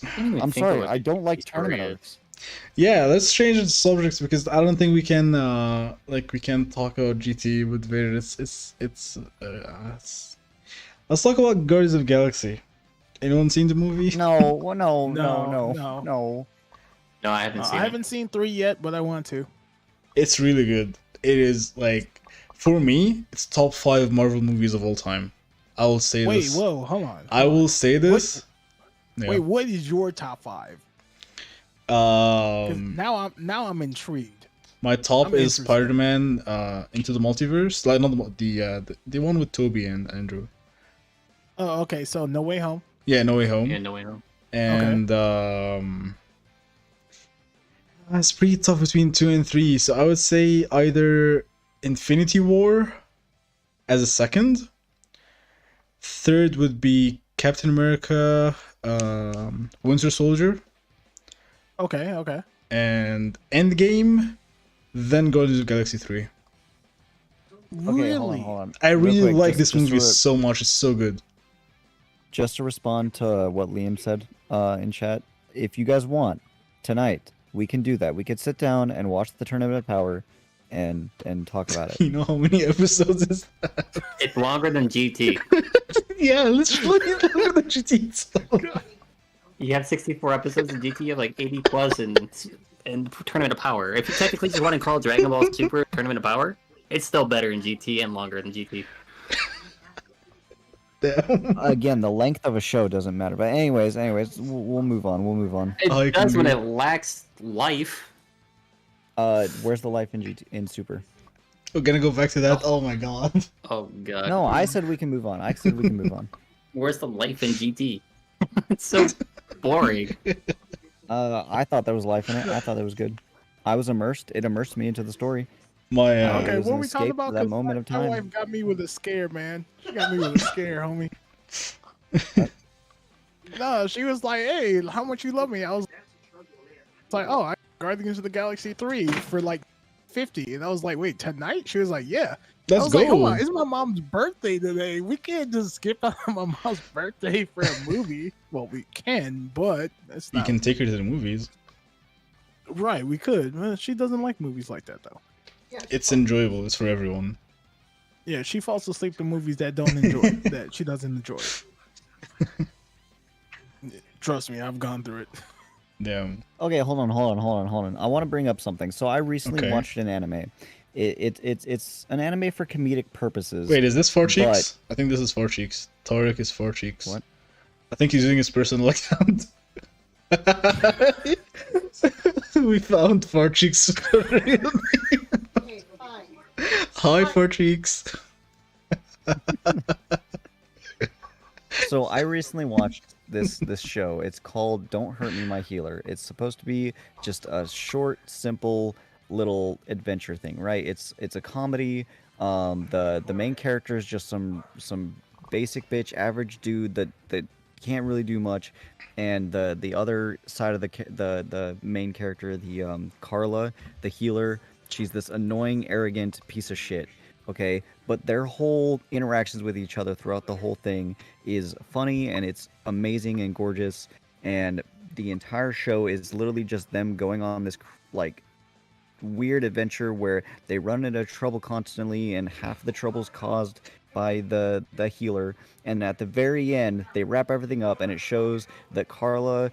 C: I didn't even
A: I'm
C: think
A: sorry,
C: of what
A: I
C: the
A: don't like
C: GT story
A: tournament
C: is.
A: arcs.
D: Yeah, let's change the subjects because I don't think we can we can talk about GT with Vader. Let's talk about Guardians of the Galaxy. Anyone seen the movie?
A: No, well, no,
B: No,
A: no, no,
B: no.
A: no.
C: No, I haven't seen
B: I haven't seen 3 yet, but I want to.
D: It's really good. It is like, for me, it's top 5 Marvel movies of all time. I will say
B: Wait,
D: this.
B: whoa, hold on.
D: I will say this. Yeah.
B: Wait, what is your top 5? 'Cause now I'm intrigued.
D: My top
B: I'm
D: is
B: interested.
D: Spider-Man Into the Multiverse. Like not the one with Toby and Andrew.
B: Oh, okay. So No Way Home.
D: Yeah, No Way Home.
C: Yeah, No Way Home.
D: And it's pretty tough between 2 and 3. So I would say either Infinity War as a second. Third would be Captain America, Winter Soldier,
B: Okay, okay.
D: and Endgame. Then Guardians of the Galaxy 3.
A: Okay,
B: Really?
A: hold on.
D: I
A: Real
D: really
A: quick,
D: like
A: just-
D: this movie
A: just to,
D: so much. It's so good.
A: just to respond to what Liam said in chat. If you guys want tonight, we can do that. We could sit down and watch the Tournament of Power, and talk about it.
D: You know how many episodes is that?
C: It's longer than GT.
D: Yeah, literally longer than GT itself.
C: You have 64 episodes in GT, you have like 80 plus in Tournament of Power. If you technically just want to call Dragon Ball Super Tournament of Power, it's still better in GT and longer than GT.
D: Damn.
A: Again, the length of a show doesn't matter. But anyways, we'll move on. We'll move on.
C: It
D: I
C: does
D: can
C: when
D: do-
C: it lacks life.
A: Where's the life in Super?
D: We're gonna go back to that. Oh my god.
C: Oh god.
A: No, I said we can move on. I said we can move on.
C: Where's the life in GT? It's so boring.
A: I thought there was life in it. I thought that was good. I was immersed. It immersed me into the story.
D: My
A: It
B: Okay,
A: was
B: what
A: an
B: are we talking
A: escape
B: about?
A: for that
B: 'Cause
A: moment of
B: my
A: time.
B: wife got me with a scare, man. She got me with a scare, homie. No, she was like, "Hey, how much you love me?" I was like, "Oh, I Guardians of the Galaxy 3 for like 50," and I was like, "Wait, tonight?" She was like, "Yeah." I
D: Let's
B: was
D: go.
B: like, "Hold on, it's my mom's birthday today. We can't just skip out on my mom's birthday for a movie." Well, we can, but that's
D: You
B: not
D: can take her to the movies.
B: right. We could. She doesn't like movies like that, though.
D: It's enjoyable. It's for everyone.
B: Yeah, she falls asleep to movies that don't enjoy that she doesn't enjoy. Trust me, I've gone through it.
D: Damn.
A: Okay, hold on. I want to bring up something. So I recently
D: Okay.
A: watched an anime. It's an anime for comedic purposes.
D: Wait, is this Four Cheeks? I think this is Four Cheeks. Tarek is Four Cheeks.
A: What?
D: I think he's using his personal account. We found Four Cheeks. Hi, Four Cheeks.
A: So I recently watched this show. It's called Don't Hurt Me, My Healer. It's supposed to be just a short, simple little adventure thing, right? It's a comedy. The main character is just some basic bitch, average dude that can't really do much, and the other side of the main character, the Carla, the healer, she's this annoying, arrogant piece of shit. Okay, but their whole interactions with each other throughout the whole thing is funny, and it's amazing and gorgeous, and the entire show is literally just them going on this like weird adventure where they run into trouble constantly, and half the trouble's caused by the healer, and at the very end they wrap everything up, and it shows that Carla,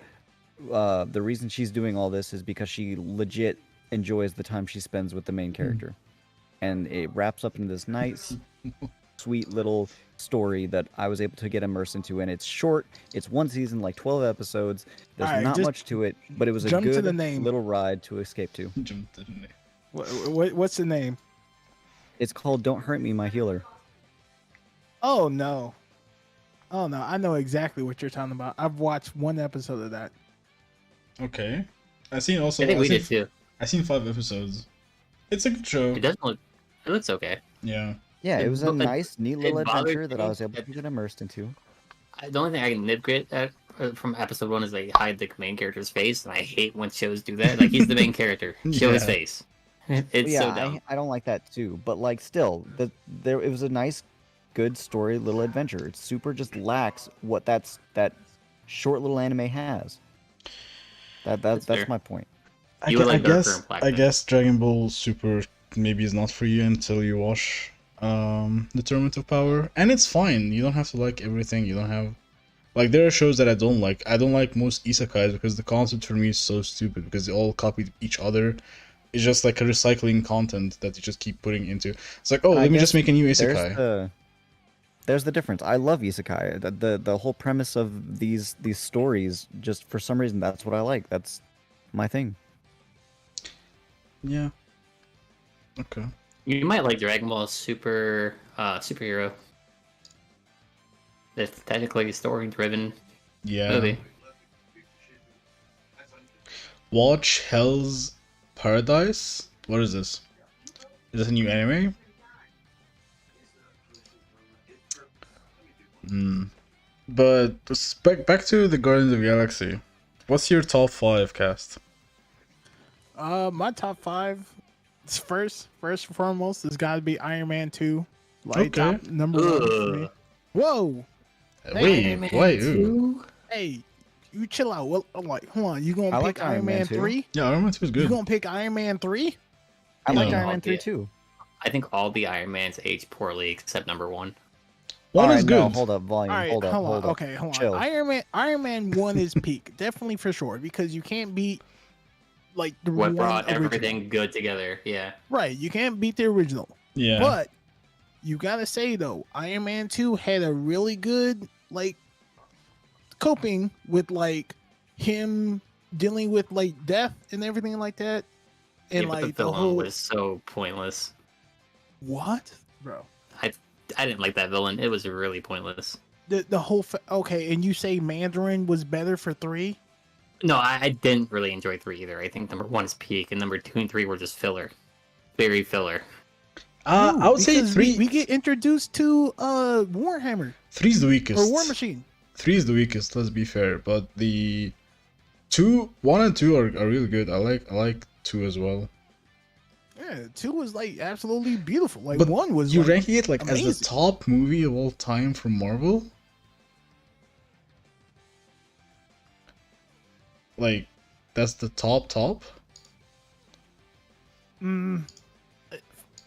A: the reason she's doing all this is because she legit enjoys the time she spends with the main character. And it wraps up into this nice, sweet little story that I was able to get immersed into. And it's short. It's one season, like 12 episodes. There's
B: Alright,
A: not
B: just
A: much to it, but it was a
B: jump to
A: good
B: the name.
A: little ride to escape to.
B: What's the name?
A: It's called Don't Hurt Me, My Healer.
B: Oh no, I know exactly what you're talking about. I've watched one episode of that.
D: Okay. I seen also.
C: I think we did too.
D: I seen 5 episodes. It's a good show.
C: It doesn't look. It looks okay.
D: Yeah.
A: Yeah, it was a
C: But
A: nice, neat little
C: it bothered
A: adventure that I
C: me
A: was able
C: that-
A: to get immersed into.
C: The only thing I can nitpick at from episode 1 is they hide the main character's face, and I hate when shows do that. Like, he's the main character. Show his
D: Yeah.
C: face. It's
A: yeah,
C: so dumb.
A: I don't like that too. But like, still, it was a nice, good story, little adventure. It super just lacks what that short little anime has. That's
C: fair.
A: my point.
C: You would like Darker and Black
D: I
C: then.
D: guess Dragon Ball Super maybe is not for you until you watch the Tournament of Power, and it's fine. You don't have to like everything. You don't have Like there are shows that I don't like. I don't like most isekais because the concept for me is so stupid because they all copy each other. It's just like a recycling content that you just keep putting into. It's like, oh,
A: I
D: let me
A: guess
D: just make a new
A: There's
D: isekai.
A: there's the difference. I love isekai. The whole premise of these stories, just for some reason, that's what I like. That's my thing.
D: Yeah. Okay.
C: You might like Dragon Ball Superhero. It's technically a story-driven
D: Yeah.
C: movie.
D: Watch Hell's Paradise. What is this? Is this a new anime? But back to the Guardians of the Galaxy. What's your top 5 cast?
B: My top 5. First and foremost, has got to be Iron Man 2. Like
D: Okay.
B: top number 1 for me. Whoa.
D: Wait, ooh.
B: Hey, you chill out. Well, I'm like, hold on. You gonna
A: I
B: pick
A: like
B: Iron Man
A: 2.
B: 3?
D: Yeah, Iron Man 2 is
B: You
D: good.
B: gonna pick Iron Man 3?
A: I like
D: No.
A: Iron Man 3
C: Yeah.
A: too.
C: I think all the Iron Mans age poorly except number 1.
D: One
A: All
D: is
A: right,
D: good.
A: no, hold up, volume.
B: All right,
A: hold up.
B: Okay, hold on.
A: Chill.
B: Iron Man 1 is peak, definitely for sure, because you can't beat like the
C: What
B: one
C: brought
B: original.
C: everything good together? Yeah.
B: Right, you can't beat the original.
D: Yeah.
B: But you gotta say though, Iron Man 2 had a really good like coping with like him dealing with like death and everything like that. And
C: Yeah, but
B: like
C: the
B: the
C: villain
B: whole
C: was so pointless.
B: what? Bro.
C: I didn't like that villain. It was really pointless.
B: The whole okay, and you say Mandarin was better for 3?
C: No, I didn't really enjoy 3 either. I think number 1 is peak, and number 2 and 3 were just filler. Very filler.
D: I would say
B: Because
D: 3.
B: we get introduced to Warhammer
D: 3 is the weakest.
B: or War Machine.
D: 3 is the weakest. Let's be fair. But the 1 and 2 are really good. I like 2 as well.
B: Yeah, 2 was like absolutely beautiful. Like
D: But
B: 1 was
D: you
B: like,
D: ranking it like as
B: amazing.
D: the top movie of all time from Marvel? Like, that's the top?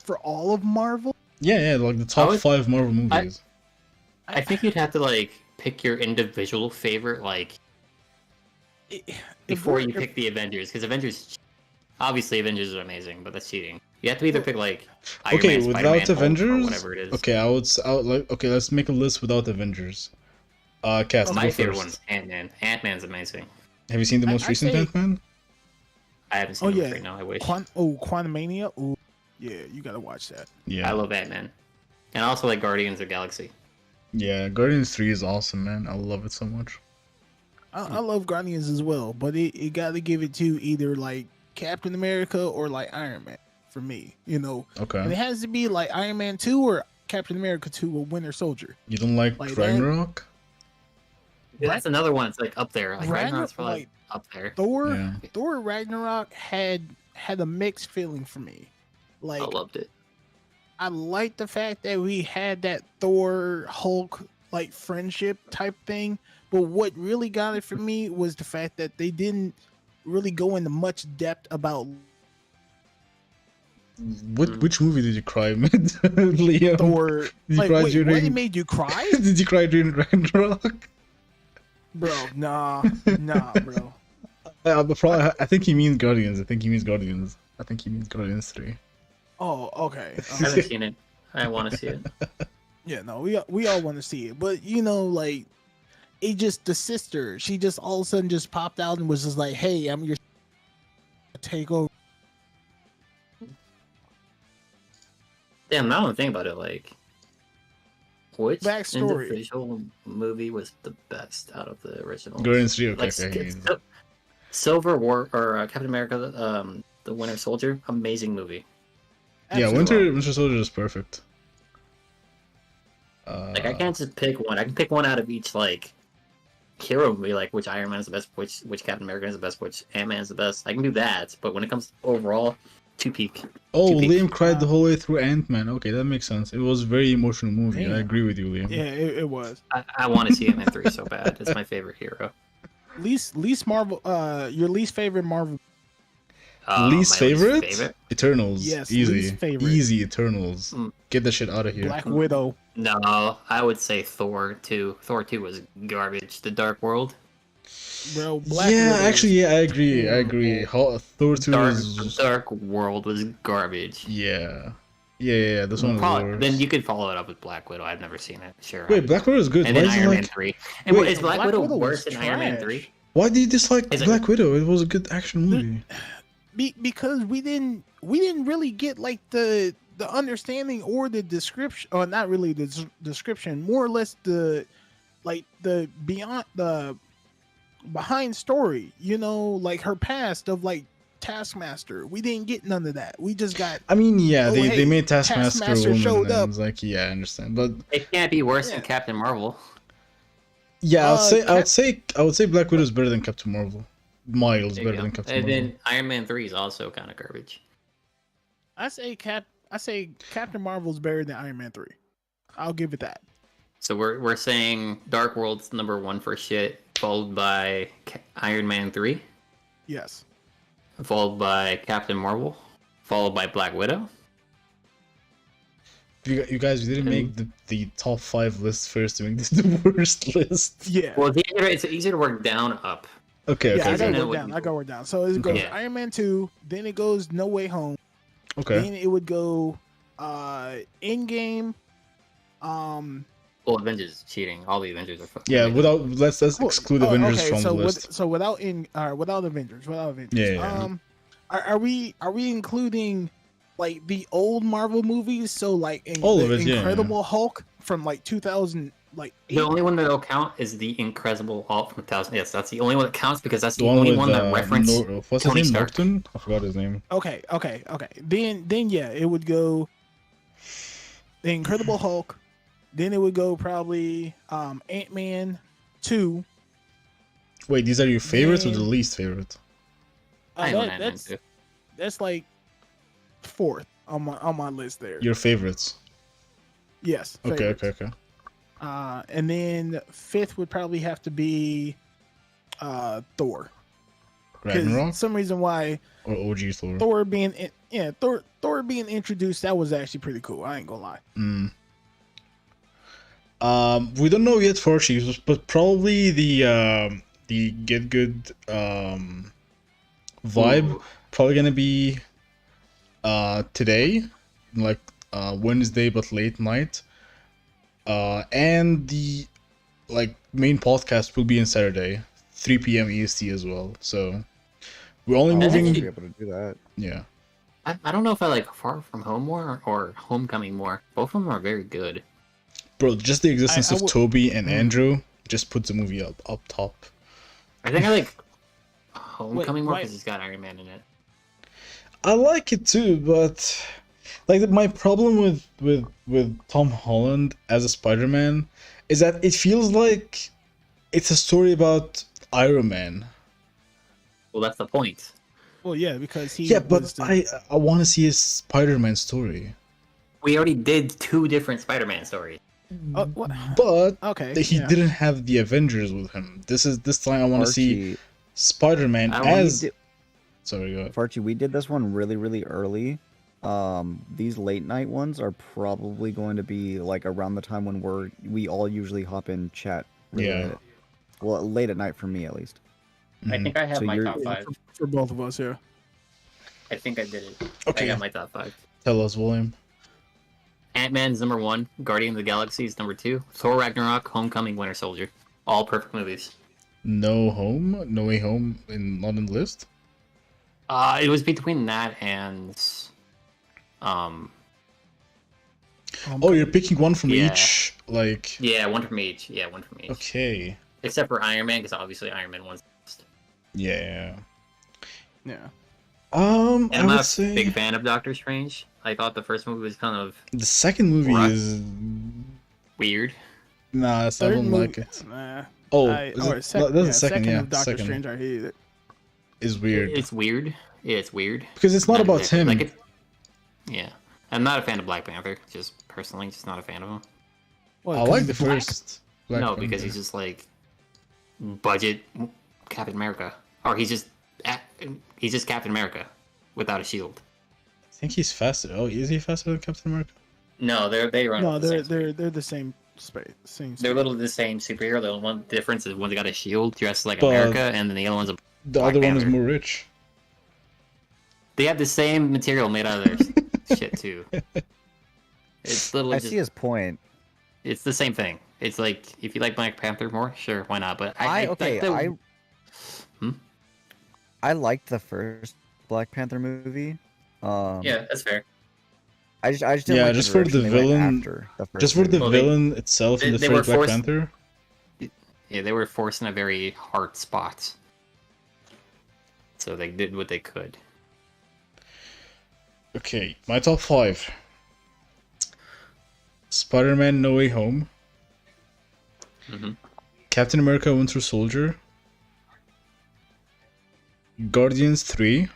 B: for all of Marvel.
D: Yeah, like the top
C: would-
D: 5 Marvel movies.
C: I think you'd have to like pick your individual favorite like before you pick the Avengers, because Avengers, obviously Avengers are amazing, but that's cheating. You have to either pick like Iron
D: Okay,
C: Man, Spider-Man,
D: without
C: Hulk, or
D: Avengers,
C: whatever it is.
D: okay, I would like. Okay, let's make a list without Avengers. Cast.
C: My
D: go
C: favorite
D: first.
C: one's Ant-Man. Ant-Man's amazing.
D: Have you seen the most
B: I
D: recent
B: say-
D: Ant-Man?
C: I haven't seen
B: Oh
C: it
B: yeah,
C: right now. I wish.
B: Quantumania. Oh yeah, you gotta watch that.
D: Yeah,
C: I love Ant-Man, and I also like Guardians of the Galaxy.
D: yeah. Guardians 3 is awesome, man. I love it so much.
B: I love Guardians as well, but it gotta give it to either like Captain America or like Iron Man for me. You know, and it
D: Okay.
B: has to be like Iron Man 2 or Captain America 2 or Winter Soldier.
D: You don't like
B: Like that-
D: Ragnarok?
C: That's another one. It's like up there. Like
B: Ragnarok,
C: Ragnarok's probably
B: like,
C: up there.
B: Thor,
D: Yeah.
B: Thor Ragnarok had a mixed feeling for me. Like
C: I loved it.
B: I like the fact that we had that Thor Hulk like friendship type thing, but what really got it for me was the fact that they didn't really go into much depth about
D: Which movie did you cry mid, Liam?
B: Thor.
D: Did you
B: Like,
D: cry
B: wait, what,
D: during?
B: it made you cry,
D: Did you cry during Ragnarok?
B: bro? Nah, bro.
D: I think he means Guardians. I think he means Guardians 3.
B: Oh, okay.
C: I haven't seen it. I want to see it.
B: Yeah, no, we all want to see it, but you know, like it just the sister, she just all of a sudden just popped out and was just like, "Hey, I'm your take over."
C: Damn, now I'm thinking about it. Like, which
B: Backstory.
C: individual movie was the best out of the original?
D: Guardians 3. Okay,
C: Like
D: okay.
C: Silver War or Captain America, the Winter Soldier, amazing movie.
D: Yeah,
B: Absolutely.
D: Winter Soldier is perfect.
C: Like I can't just pick one. I can pick one out of each like hero movie, like which Iron Man is the best, which Captain America is the best, which Ant-Man is the best. I can do that, but when it comes to overall, two peak.
D: Oh,
C: Two peak.
D: Liam cried the whole way through Ant-Man. Okay, that makes sense. It was a very emotional movie.
B: Damn.
D: I agree with you, Liam.
B: Yeah, it was.
C: I want to see Ant-Man 3 so bad. It's my favorite hero.
B: Least Marvel. Your least favorite Marvel.
D: Least
C: My
D: favorite? Eternals.
B: Yes,
D: Easy.
B: least favorite.
D: Easy Eternals. Get the shit out of here.
B: Black Widow.
C: No, I would say Thor 2. Thor 2 was garbage. The Dark World.
B: Bro, Black
D: Yeah,
B: Widow.
D: actually, yeah, I agree. Thor 2 is...
C: Dark World was garbage.
D: Yeah, this one was worse.
C: Then you could follow it up with Black Widow. I've never seen it. Sure.
D: Wait, Black Widow is good.
C: And
D: Why
C: then
D: is it
C: Iron Man
D: like...
C: 3. And
D: Wait,
C: is Black Widow worse
B: was
C: than Iron Man
B: trash.
C: 3?
D: Why did you dislike
C: Is it-
D: Black Widow? It was a good action movie.
B: Because we didn't really get like the understanding or the description, or not really the description, more or less the beyond the behind story, you know, like her past of like Taskmaster. We didn't get none of that. We just got
D: I mean, yeah,
B: Oh,
D: they
B: hey,
D: made Taskmaster a woman,
B: showed
D: and
B: up.
D: it's like, yeah, I understand, but
C: It can't be worse
B: Yeah.
C: than Captain Marvel.
D: yeah, I would
B: Cap-
D: say Black Widow is better than Captain Marvel. Miles
C: There you
D: better
C: go.
D: than Captain
C: And
D: Marvel.
C: then Iron Man 3 is also kind of garbage.
B: I say Captain Marvel's better than Iron Man 3. I'll give it that.
C: So we're saying Dark World's number 1 for shit, followed by Iron Man 3,
B: Yes.
C: followed by Captain Marvel, followed by Black Widow.
D: You guys, we didn't make the top 5 list first to make this the worst list.
B: Yeah.
C: Well, it's easier to work down up.
D: Okay,
B: Yeah, I
D: okay,
B: gotta
C: know
B: work
C: what
B: down.
C: you-
B: I gotta work down. So it goes
C: Yeah.
B: Iron Man 2, then it goes No Way Home,
D: okay.
B: then it would go Endgame,
C: Well, Avengers is cheating. All the Avengers are fucking.
D: Yeah,
C: ridiculous.
D: let's exclude Avengers from
B: so
D: the list.
B: so without Avengers,
D: Yeah.
B: Are we including like the old Marvel movies? So like
D: All
B: the
D: of it, yeah.
B: Incredible Hulk from like 2000, like
C: The only one that'll count is the Incredible Hulk from 2000. Yes, that's the only one that counts because that's the,
D: The one
C: only
D: with
C: one that referenced.
D: what's
C: Tony
D: his name?
C: Stark.
D: Norton? I forgot his name.
B: Okay. Then yeah, it would go the Incredible Hulk. Then it would go probably Ant-Man 2.
D: Wait, these are your favorites or the
B: Then-
D: least favorite?
C: I own Ant-Man too.
B: That's like fourth on my list there.
D: Your favorites.
B: Yes.
D: Okay,
B: favorites.
D: okay.
B: And then fifth would probably have to be Thor. 'Cause
D: Ragnarok
B: some reason why
D: or OG Thor?
B: Thor being Thor being introduced, that was actually pretty cool. I ain't gonna lie.
D: We don't know yet for Chiefs, but probably the Get Good vibe
C: Ooh.
D: probably gonna be today, like Wednesday but late night. And the like main podcast will be on Saturday, 3 p.m. EST as well. So we're only
C: Oh,
D: moving.
A: Be able to do that.
D: Yeah.
C: I don't know if I like Far From Home more or Homecoming more. Both of them are very good.
D: Bro, just the existence
B: I
D: of
B: would-
D: Toby and Andrew just puts the movie up top.
C: I think I like Homecoming more
B: why-
C: because he's got Iron Man in it.
D: I like it too, but like my problem with Tom Holland as a Spider-Man is that it feels like it's a story about Iron Man.
C: Well, that's the point.
B: Well, yeah, because he
D: Yeah, but
B: was the-
D: I want to see a Spider-Man story.
C: We already did 2 different Spider-Man stories.
B: what?
D: But
B: Okay.
D: he
B: yeah.
D: didn't have the Avengers with him. This time I want to see
A: Archie,
D: Spider-Man
C: I don't
D: as.
A: need
D: Sorry, go ahead.
A: Archie, we did this one really, really early. These late night ones are probably going to be like around the time when we all usually hop in chat. really
D: Yeah.
A: late. Well, late at night for me at least.
C: I think I have
A: So
C: my
A: you're-
C: top 5.
B: for both of us here.
C: I think I did it.
D: Okay.
C: I got my top 5.
D: Tell us, William.
C: Ant-Man's number 1, Guardian of the Galaxy is number 2, Thor Ragnarok, Homecoming, Winter Soldier. All perfect movies.
D: No Way Home, not in the list.
C: It was between that and
D: Oh, you're picking one from
C: Yeah.
D: each, like.
C: yeah, one from each. Yeah, one from each.
D: Okay.
C: Except for Iron Man, because obviously Iron Man won.
D: Yeah.
B: Yeah.
C: And
D: I
C: I'm
D: would
C: not a
D: say
C: big fan of Doctor Strange. I thought the first movie was kind of
D: the second movie
C: Rough.
D: is.
C: weird.
D: Nah, I
B: Third
D: don't
B: movie-
D: like it.
B: Nah.
D: Oh,
B: I-
D: is
B: or
D: it?
B: sec-
D: That's
B: yeah,
D: the second, yeah.
B: of Doctor
D: Second
B: Strange. I hated it.
D: is weird
C: It's weird. Yeah, it's weird.
D: because it's not about
C: exactly.
D: him.
C: Yeah. I'm not a fan of Black Panther. Just personally, just not a fan of him.
B: What,
D: I
B: 'cause
D: like the
B: he's black?
D: first. Black
C: No, because
D: Panther.
C: he's just like budget Captain America, or he's just Captain America without a shield.
D: I think he's faster. Oh, is he faster than Captain America?
C: No, they run.
B: No,
C: at the same
B: they're
C: speed.
B: they're the same space. Same.
C: They're
B: Speed.
C: literally the same superhero. The one difference is one's got a shield dressed like
D: But-
C: America, and then the other one's a.
D: The
C: Black
D: other one is
C: Panther.
D: more rich.
C: They have the same material made out of their shit too. It's literally
A: I
C: just.
A: see his point.
C: It's the same thing. It's like if you like Black Panther more, sure, why not? But
A: Okay,
C: like Hmm?
A: I liked the first Black Panther movie.
C: yeah, that's fair.
A: I just didn't
D: Yeah,
A: like
D: just for the
A: direction they went
D: villain-
A: after the first
D: Just for the
A: movie.
C: Well, they-
D: villain itself in the
C: they were
D: first Black
C: forced-
D: Panther.
C: Yeah, they were forced in a very hard spot. So they did what they could.
D: Okay, my top 5. Spider-Man No Way Home.
C: hmm
D: Captain America Winter Soldier. Guardians 3.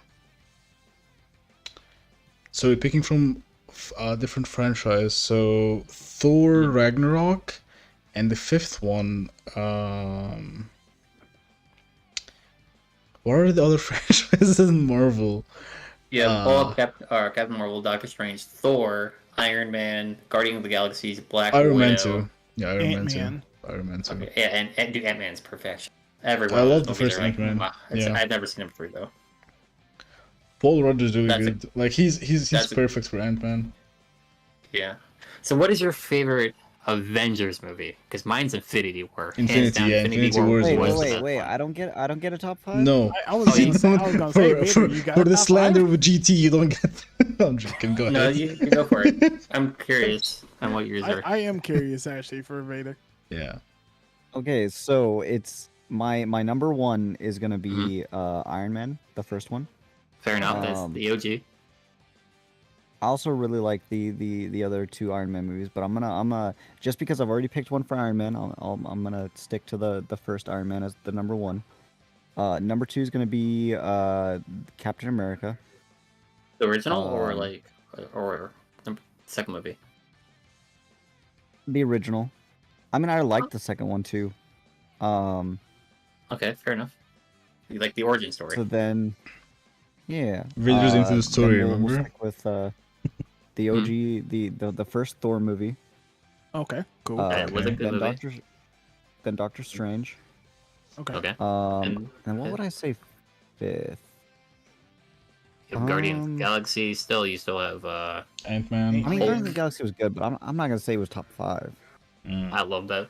D: So we're picking from a different franchise. So Thor Ragnarok. And the fifth one, what are the other franchises in Marvel?
C: Yeah, Captain Marvel, Doctor Strange, Thor, Iron Man, Guardian of the Galaxies, Black
D: Iron
C: Widow.
D: Man 2. Yeah, Iron Man 2.
B: Ant-Man.
D: Iron Man 2.
C: Okay, yeah, and do Ant-Man's perfection. Everyone.
D: I love the first Ant-Man. Yeah.
C: I've never seen him before though.
D: Paul Rudd is really
C: That's a-
D: good. Like he's
C: that's a-
D: perfect for Ant-Man.
C: Yeah. So, what is your favorite Avengers movie? Because mine's Infinity War. Hands
D: Infinity,
C: down,
D: yeah, Infinity War is
A: Wait,
D: was
A: wait,
C: the
A: wait!
C: best
A: I don't get a top 5.
D: No.
B: I was gonna say, Vader,
D: for,
B: you got
D: for
B: a
D: the
B: top
D: slander
B: five?
D: with GT, you don't get. I'm joking. Go
C: one. No,
D: ahead.
C: you go for it. I'm curious on what yours are.
B: I am curious actually for Vader.
D: Yeah.
A: Okay, so it's my number 1 is gonna be Iron Man, the first one.
C: Fair enough. That's
A: um,
C: the OG.
A: I also really like the other 2 Iron Man movies, but I'm gonna just because I've already picked one for Iron Man, I'm gonna stick to the first Iron Man as the number 1. Number 2 is gonna be Captain America.
C: The original or
A: um,
C: or the second movie?
A: The original. I mean, I like the second one too.
C: Okay, fair enough. You like the origin story?
A: So then, yeah.
D: Vader's into the
A: then
D: story,
A: we'll
D: remember?
A: stick with the OG, the first Thor movie.
B: Okay, cool.
C: That was a good
A: then
C: movie.
A: Doctor Strange.
B: Okay.
C: Okay.
A: And what
C: fifth?
A: would I say fifth?
C: You have Guardians of
A: Um,
C: the Galaxy. You still have.
D: Ant-Man.
A: I mean,
C: Hulk.
A: Guardians of the Galaxy was good, but I'm not gonna say it was top 5.
D: Mm.
C: I love that.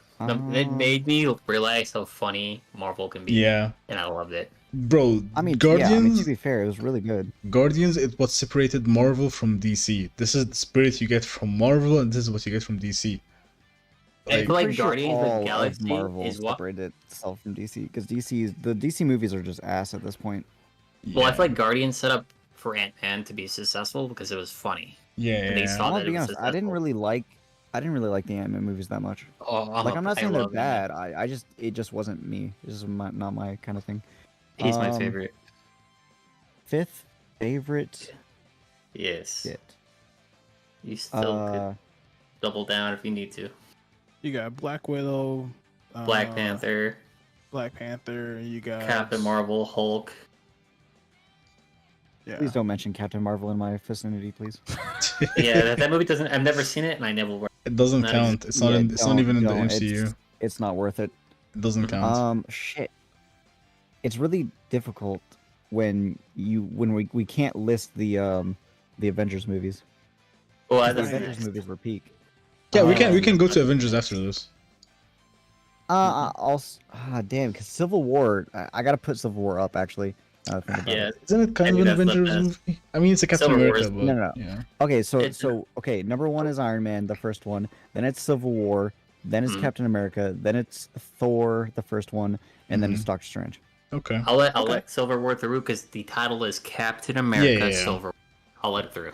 C: It made me realize how funny Marvel can be.
D: Yeah,
C: And I loved it.
D: bro.
A: I mean,
D: Guardians.
A: to be fair, it was really good.
D: Guardians is what separated Marvel from DC. This is the spirit you get from Marvel, and this is what you get from DC.
C: I feel like
A: Pretty sure
C: Guardians of the
A: all of
C: Galaxy
A: Marvel
C: is what.
A: separated itself from DC because the DC movies are just ass at this point.
C: Well, I
D: Yeah.
C: feel like Guardians set up for Ant-Man to be successful because it was funny.
D: Yeah,
C: and they
D: yeah.
C: saw
A: I'll
C: that it
A: be
C: was
A: honest, I didn't really like the Ant-Man movies that much.
C: Oh,
A: I'm not saying they're
C: love
A: bad. It just wasn't me. This is not my kind of thing.
C: He's my
A: Um,
C: favorite.
A: Fifth favorite
C: Yes.
A: shit.
C: You still could
A: Uh,
C: double down if you need to.
B: You got Black Widow,
C: Black Panther,
B: Black Panther. You got
C: Captain Marvel, Hulk.
B: Yeah.
A: please don't mention Captain Marvel in my vicinity, please.
C: Yeah, that movie doesn't. I've never seen it, and I never will.
D: It doesn't
C: That
D: count. It's not.
A: Yeah,
D: It's not even in the
A: don't.
D: MCU.
A: It's not worth it.
D: It doesn't count.
A: Shit. It's really difficult when we can't list the Avengers movies.
C: Well,
A: The
C: that's
A: Avengers
C: next.
A: movies were peak.
D: Yeah, we can go to Avengers after this.
A: Damn, because Civil War, I gotta put Civil War up actually. now that I think about
C: Yeah,
A: it.
D: Isn't it kind of
C: Maybe
D: an
C: that's the
D: Avengers
C: best.
D: movie? I mean, it's a Captain
C: Civil War
D: America,
C: is-
D: but
A: No.
D: yeah.
A: Okay, so
C: It's-
A: number 1 is Iron Man, the first one. Then it's Civil War. Then it's
C: Mhm.
A: Captain America. Then it's Thor, the first one, and then it's Doctor Strange.
D: Okay.
C: I'll let
B: Okay.
C: Silver War through because the title is Captain America
D: yeah.
C: Silver War. I'll let it through.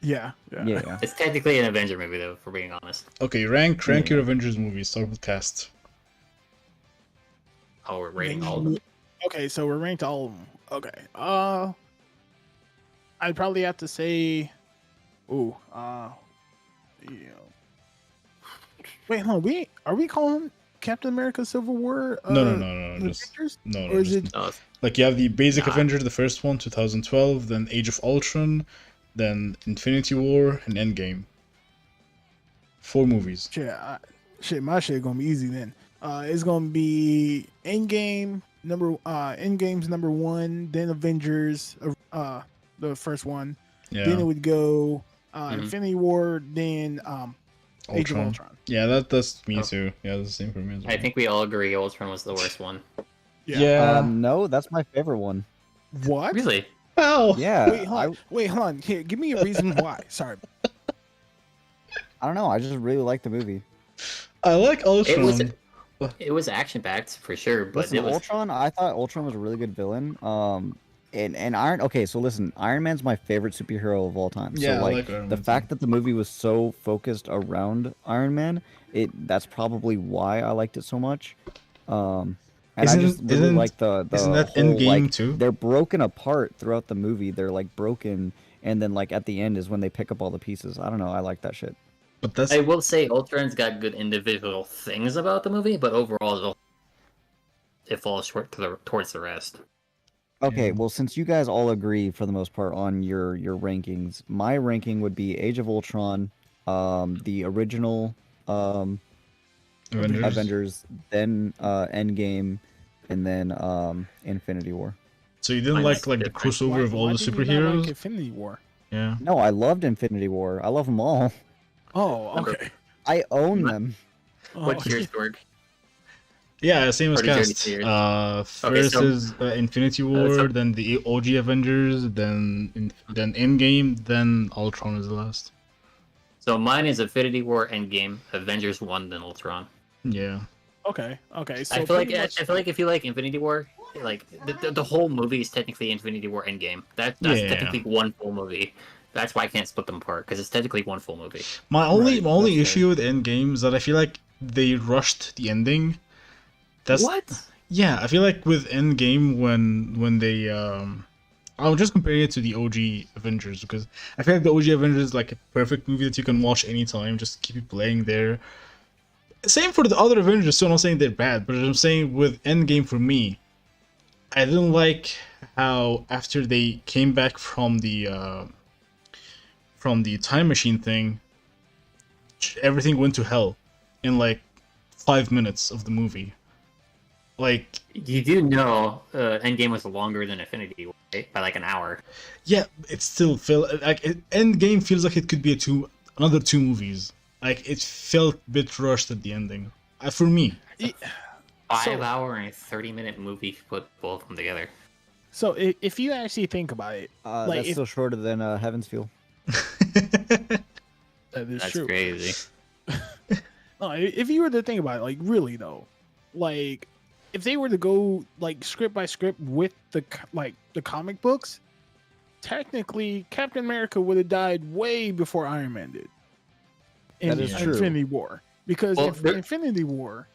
B: Yeah.
A: Yeah.
C: It's technically an Avenger movie though, for being honest.
D: Okay. Rank your Avengers movies. Start with cast.
C: Oh, we're rating all of them.
B: Okay, so we're ranked all of them. Okay. I'd probably have to say, yeah. Wait, hold on. Are we calling Captain America Civil War?
D: No.
B: the
D: Just
B: Avengers?
D: no.
B: Or is
D: Just,
B: it?
C: No, it's-
D: like you have the basic
C: Nah.
D: Avenger, the first one, 2012, then Age of Ultron, then Infinity War, and Endgame. 4 movies.
B: My shit gonna be easy then. It's gonna be Endgame's number 1, then Avengers, the first one.
D: Yeah.
B: Then it would go
C: Mhm.
B: Infinity War, then Age of Ultron.
D: Yeah, that's me
C: Oh.
D: too. Yeah, that's the same for me as well.
C: I think we all agree Ultron was the worst one.
D: Yeah.
A: No, that's my favorite one.
B: What?
C: Really?
D: Ow!
A: Yeah,
B: Wait, hold on. Here, give me a reason why. Sorry.
A: I don't know. I just really like the movie.
D: I like Ultron.
C: It was action packed for sure, but
A: Listen,
C: it was
A: Ultron. I thought Ultron was a really good villain. And Iron. Okay, so listen, Iron Man's my favorite superhero of all time.
D: Yeah,
A: so
D: I
A: like
D: like Iron
A: the
D: Man
A: fact that the movie was so focused around Iron Man, that's probably why I liked it so much. And I just really like the
D: isn't that
A: whole,
D: Endgame
A: like,
D: too?
A: they're broken apart throughout the movie. They're like broken, and then like at the end is when they pick up all the pieces. I don't know. I like that shit.
D: But that's
C: I will say Ultron's got good individual things about the movie, but overall it falls short towards the rest.
A: Okay, well, since you guys all agree for the most part on your rankings, my ranking would be Age of Ultron, the original Avengers, then Endgame, and then Infinity War.
D: So you didn't
C: Mine's
D: like the
C: different.
D: crossover of all
B: Why
D: the
B: did you not like
D: superheroes?
B: Infinity War.
D: Yeah.
A: No, I loved Infinity War. I love them all.
B: Oh, okay.
A: I own
C: What?
A: them.
C: What's yours, Dorg?
D: Yeah, same as
C: Or did you already
D: cast.
C: see yours?
D: First
C: Okay, so-
D: is Infinity War,
C: so-
D: then the OG Avengers, then Endgame, then Ultron is the last.
C: So mine is Infinity War, Endgame, Avengers 1, then Ultron.
D: Yeah.
B: Okay. So
C: I feel like
B: pretty much-
C: I feel like if you like Infinity War, like the whole movie is technically Infinity War Endgame. That's
D: Yeah.
C: technically one full movie. That's why I can't split them apart because it's technically one full movie.
D: My only
B: Right,
D: my only
B: that's
D: issue with Endgame is that I feel like they rushed the ending. That's
C: What?
D: Yeah, I feel like with Endgame when they I'll just compare it to the OG Avengers because I feel like the OG Avengers is like a perfect movie that you can watch anytime, just keep it playing there. Same for the other Avengers, so I'm not saying they're bad, but I'm saying with Endgame for me, I didn't like how after they came back from the time machine thing, everything went to hell in like 5 minutes of the movie. Like,
C: You do know Endgame was longer than Infinity War, right? By like an hour.
D: yeah, it still felt like Endgame feels like it could be another 2 movies. Like it felt a bit rushed at the ending. For me.
C: 5-hour and 30-minute movie if you put both of them together.
B: So if you actually think about it, like
A: That's
B: if,
A: still shorter than Heaven's Feel.
B: that is
C: That's
B: true.
C: crazy.
B: No, if you were to think about it, like really though, like if they were to go like script by script with the comic books, technically Captain America would have died way before Iron Man did. In
A: That is true.
B: Infinity War, because
C: Well,
B: in
C: there-
B: Infinity War,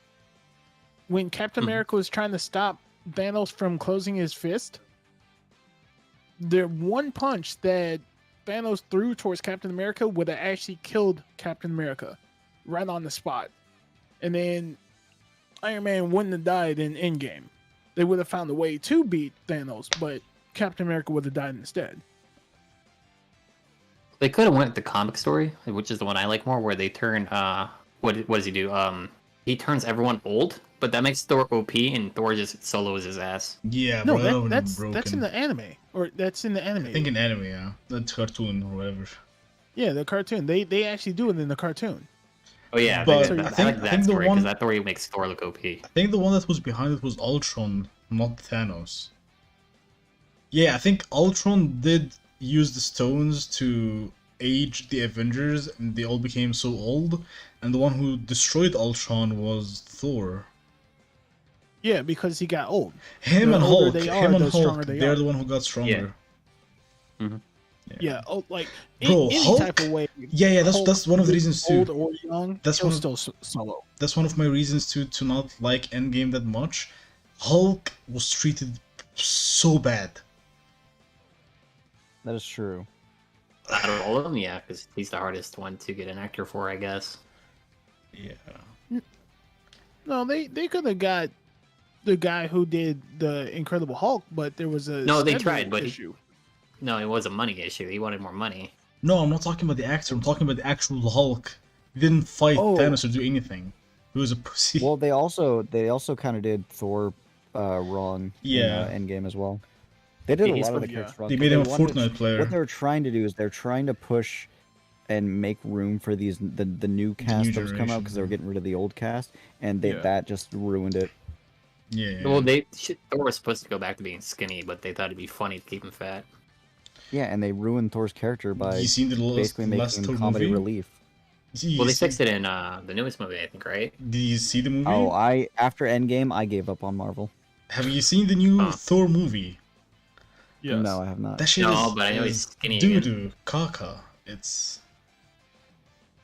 B: when Captain
C: Mhm.
B: America was trying to stop Thanos from closing his fist, the one punch that Thanos threw towards Captain America would have actually killed Captain America right on the spot. And then Iron Man wouldn't have died in Endgame. They would have found a way to beat Thanos, but Captain America would have died instead.
C: They could have went the comic story, which is the one I like more, where they turn what does he do? He turns everyone old, but that makes Thor OP, and Thor just solos his ass.
D: Yeah,
B: No,
D: bro, that would've
B: that's
D: been
B: in
D: broken.
B: the anime, or that's in the anime.
D: I think in anime, yeah. That's cartoon or whatever.
B: Yeah, the cartoon. They actually do it in the cartoon.
C: Oh yeah,
D: But
C: I
D: I
C: like
D: think
C: that
D: the
C: story
D: one-
C: because that story makes Thor look OP.
D: I think the one that was behind it was Ultron, not Thanos. Yeah, I think Ultron did use the stones to age the Avengers, and they all became so old. And the one who destroyed Ultron was Thor.
B: Yeah, because he got old.
D: Him
B: The
D: and
B: older
D: Hulk.
B: they are,
D: Him and
B: the
D: Hulk.
B: stronger they
D: They're
B: are.
D: the one who got stronger.
B: Yeah, like
D: Bro,
B: any
D: Hulk?
B: type of way.
D: Yeah,
B: Hulk,
D: that's one of the reasons too.
B: Old or young,
D: That's
B: he'll
D: one of-
B: still solo.
D: That's one of my reasons to not like Endgame that much. Hulk was treated so bad.
A: That is true.
C: Out of all of them, yeah, because he's the hardest one to get an actor for, I guess.
D: Yeah.
B: No, they could have got the guy who did the Incredible Hulk, but there was a
C: No, they
B: schedule
C: tried, but
B: issue.
C: No, it was a money issue. He wanted more money.
D: No, I'm not talking about the actor. I'm talking about the actual Hulk. He didn't fight
B: Oh.
D: Thanos or do anything. He was a pussy.
A: Well, they also kind of did Thor wrong
D: Yeah.
A: in Endgame as well. They did
C: Yeah,
A: a
C: he's
A: lot of the
B: pretty-
A: characters wrong.
D: They
A: 'cause
D: made him a
A: wanted to-
D: Fortnite player.
A: What they're trying to do is they're trying to push and make room for the new cast that was coming out because they were
D: generation,
A: getting rid of the old cast, and
B: Yeah.
A: that just ruined it.
D: Yeah.
C: Well, Thor was supposed to go back to being skinny, but they thought it'd be funny to keep him fat.
A: Yeah, and they ruined Thor's character by
D: you seen the
A: basically
D: last
A: making him
D: Thor
A: comedy
D: movie?
A: relief.
C: Well, they fixed it in the newest movie, I think, right?
D: Did you see the movie?
A: Oh, after Endgame, I gave up on Marvel.
D: Have you seen the new
C: Oh.
D: Thor movie?
B: Yes.
A: No, I have not.
D: That shit
C: No,
D: is,
C: but I know he's
D: is
C: skinny
D: doo-doo, caca. It's